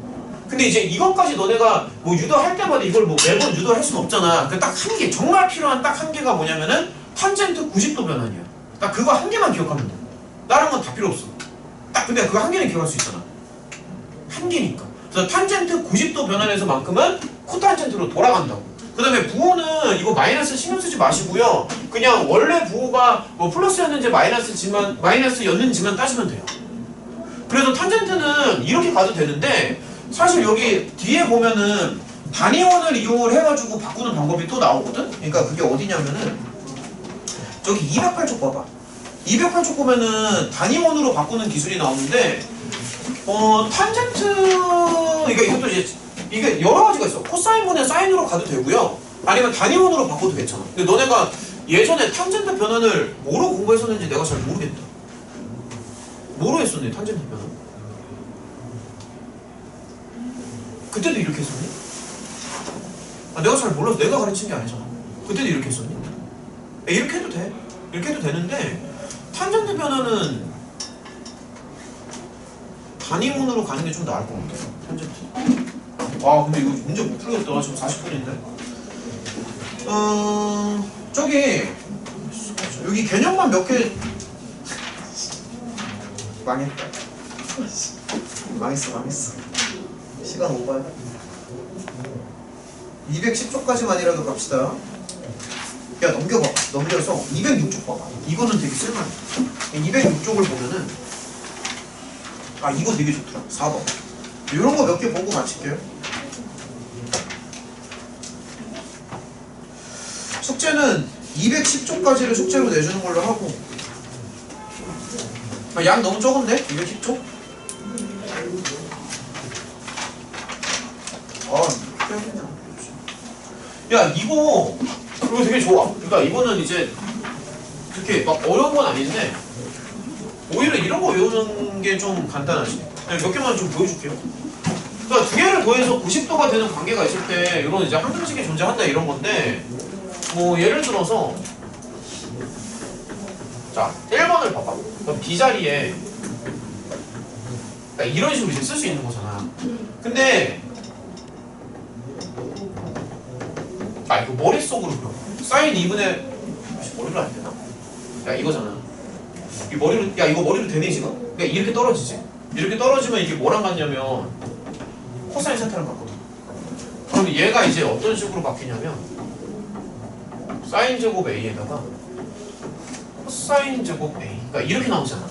근데 이제 이것까지 너네가 뭐 유도할 때마다 이걸 뭐 매번 유도할 수는 없잖아. 그 딱 한 개, 정말 필요한 딱 한 개가 뭐냐면은 탄젠트 90도 변환이야. 딱 그거 한 개만 기억하면 돼. 다른 건 다 필요 없어. 딱 근데 그거 한 개는 기억할 수 있잖아. 한 개니까. 그래서 탄젠트 90도 변환에서만큼은 코탄젠트로 돌아간다고. 그 다음에 부호는 이거 마이너스 신경 쓰지 마시고요. 그냥 원래 부호가 뭐 플러스였는지 마이너스였는지만 따지면 돼요. 그래서 탄젠트는 이렇게 가도 되는데 사실 여기 뒤에 보면은 단위원을 이용을 해가지고 바꾸는 방법이 또 나오거든? 그러니까 그게 어디냐면은 저기 208쪽 봐봐. 208쪽 보면은 단위원으로 바꾸는 기술이 나오는데 탄젠트 그러니까 이것도 이게 여러 가지가 있어. 코사인분의 사인으로 가도 되고요. 아니면 단위원으로 바꿔도 괜찮아. 근데 너네가 예전에 탄젠트 변환을 뭐로 공부했었는지 내가 잘 모르겠다. 뭐로 했었니? 탄젠트 변환? 그때도 이렇게 했었니? 내가 잘 몰라서 내가 가르친 게 아니잖아. 그때도 이렇게 했었니? 이렇게 해도 돼. 이렇게 해도 되는데 탄젠트 변환은 단위문으로 가는 게 좀 나을 것 같아. 탄젠트. 근데 이거 문제 못 풀겠다. 지금 40분인데. 저기 여기 개념만 몇 개 망했다. 망했어. 시간 오버야. 210쪽까지만이라도 갑시다. 야 넘겨봐. 넘겨서 206쪽 봐봐. 이거는 되게 쓸만해. 206쪽을 보면은 이거 되게 좋더라. 4번. 이런 거 몇 개 보고 마칠게요. 숙제는 210쪽까지를 숙제로 내주는 걸로 하고 양 너무 적은데? 210쪽? 야 이거 되게 좋아. 그러니까 이거는 이제 그렇게 막 어려운 건 아닌데 오히려 이런 거 외우는 게 좀 간단하지. 몇 개만 좀 보여줄게요. 그러니까 두 개를 더해서 90도가 되는 관계가 있을 때 이런 이제 항등식이 존재한다 이런 건데 뭐 예를 들어서 자 1번을 봐봐. 그럼 B 자리에 그러니까 이런 식으로 이제 쓸 수 있는 거잖아. 근데 이거 머릿속으로 그려. 사인 2분의 머리로 안 되나? 야 이거잖아. 이 머리로 이거 머리로 되네 지금? 그러니까 이렇게 떨어지지. 이렇게 떨어지면 이게 뭐랑 같냐면 코사인 세타랑 같거든. 그럼 얘가 이제 어떤 식으로 바뀌냐면 사인 제곱 A에다가 코사인 제곱 A. 그러니까 이렇게 나오잖아.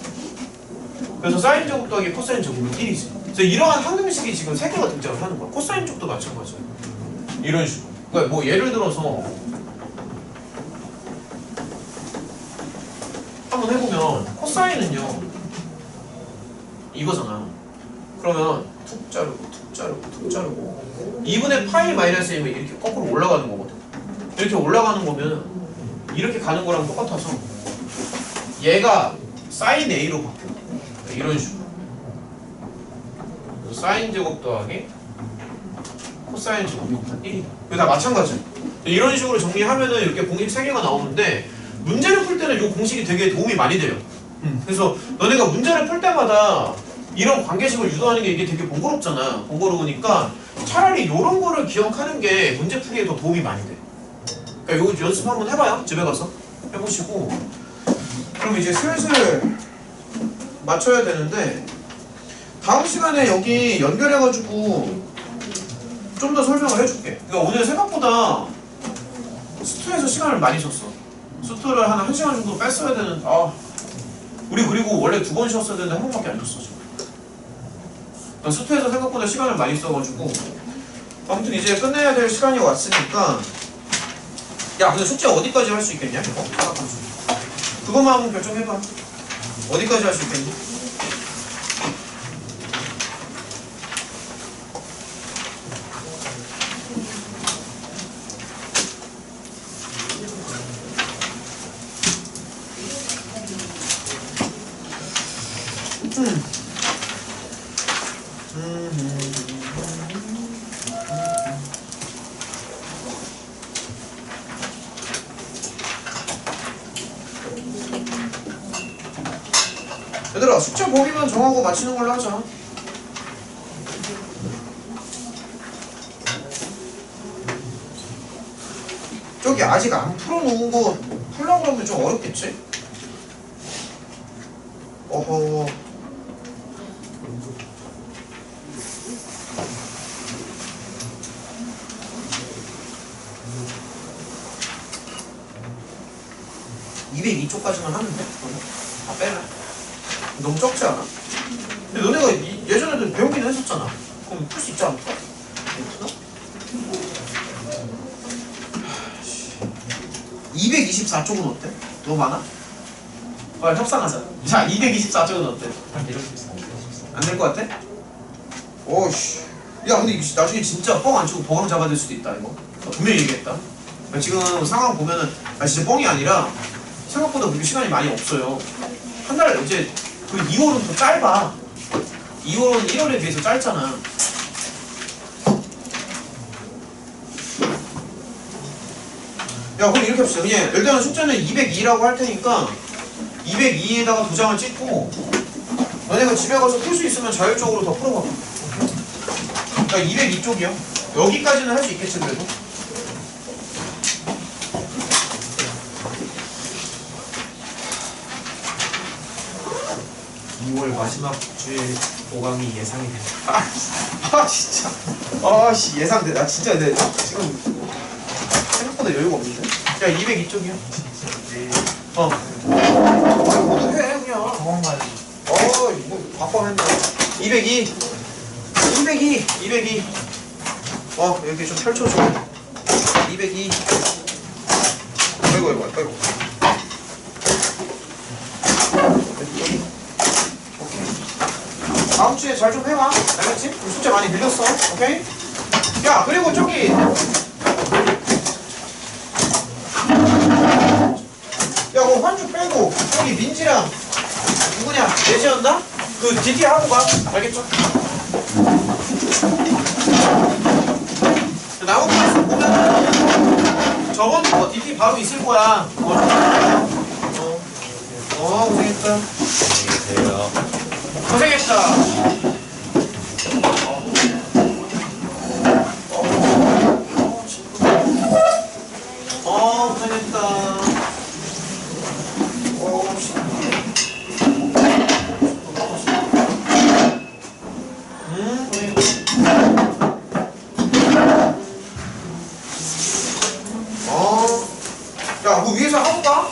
그래서 사인 제곱 더하기 코사인 제곱은 1이지. 그래서 이러한 항등식이 지금 3개가 등장을 하는 거야. 코사인 쪽도 마찬가지야. 이런 식으로. 그러니까 뭐 예를 들어서 한번 해보면 코사인은요 이거잖아. 그러면 툭 자르고 툭 자르고 툭 자르고 2분의 파이 마이너스 1이면 이렇게 거꾸로 올라가는 거거든. 이렇게 올라가는 거면 이렇게 가는 거랑 똑같아서 얘가 사인 A로 바뀌어. 이런 식으로 사인 제곱 더하기 코사인 제곱이 1이다. 이거 다 마찬가지야. 이런 식으로 정리하면은 이렇게 공식 3개가 나오는데 문제를 풀 때는 이 공식이 되게 도움이 많이 돼요. 그래서 너네가 문제를 풀 때마다 이런 관계식을 유도하는 게 이게 되게 번거롭잖아. 번거로우니까 차라리 이런 거를 기억하는 게 문제 풀이에 더 도움이 많이 돼. 그러니까 이거 연습 한번 해봐요. 집에 가서 해보시고. 그럼 이제 슬슬 맞춰야 되는데 다음 시간에 여기 연결해가지고 좀 더 설명을 해줄게. 그러니까 오늘 생각보다 수투에서 시간을 많이 썼어. 수투를 한 1시간 정도 뺐어야 되는. 우리 그리고 원래 2번 쉬었어야 되는데 1번밖에 안 줬어 지금. 그러니까 수투에서 생각보다 시간을 많이 써가지고 아무튼 이제 끝내야 될 시간이 왔으니까 야 근데 숙제 어디까지 할 수 있겠냐? 그것만 한번 결정해봐. 어디까지 할 수 있겠니? 얘들아 숙제 범위만 정하고 맞히는 걸로 하자. 저기 아직 안 풀어놓은 거 풀려고 그러면 좀 어렵겠지? 어허. (202쪽까지만) 하면 돼? 다 빼라. 너무 적지 않아? 근데 너네가 예전에도 배우긴 했었잖아. 그럼 풀 수 있지 않을까? 괜찮아? 224쪽은 어때? 너무 많아? 빨리 협상하자. 자, 224쪽은 어때? 안 될 것 같아? 오씨. 야, 근데 이거 나중에 진짜 뻥 안 치고 버강 잡아야 수도 있다, 이거. 분명히 얘기했다. 지금 상황 보면은, 진짜 뻥이 아니라, 생각보다 그렇게 시간이 많이 없어요. 한 달, 이제, 그 2월은 더 짧아. 2월은 1월에 비해서 짧잖아. 야, 그럼 이렇게 합시다. 그냥 일단은 숫자는 202라고 할 테니까 202에다가 도장을 찍고 너네가 집에 가서 풀 수 있으면 자율적으로 더 풀어봐. 그러니까 202쪽이요. 여기까지는 할 수 있겠지 그래도. 2월 마지막 주에 보강이 예상이 된다. 진짜. 씨 예상돼. 나 진짜 내 지금 생각보다 여유가 없는데? 야 202쪽이야. 뭐도 해 그냥. 병원 가야지. 뭐 바꿔 했네. 202. 이렇게 좀 펼쳐줘. 202. 아이고. 다음 주에 잘 좀 해봐. 알겠지? 숙제 많이 밀렸어. 오케이? 야, 그리고 저기 여기 민지랑 누구냐? 예지였나? 그 DT 하고 가. 알겠죠? 나머지 보면은 저건 뭐 DT 바로 있을 거야. 고생했다. 고생했다. 고생했다. 야, 뭐 위에서 하고 가?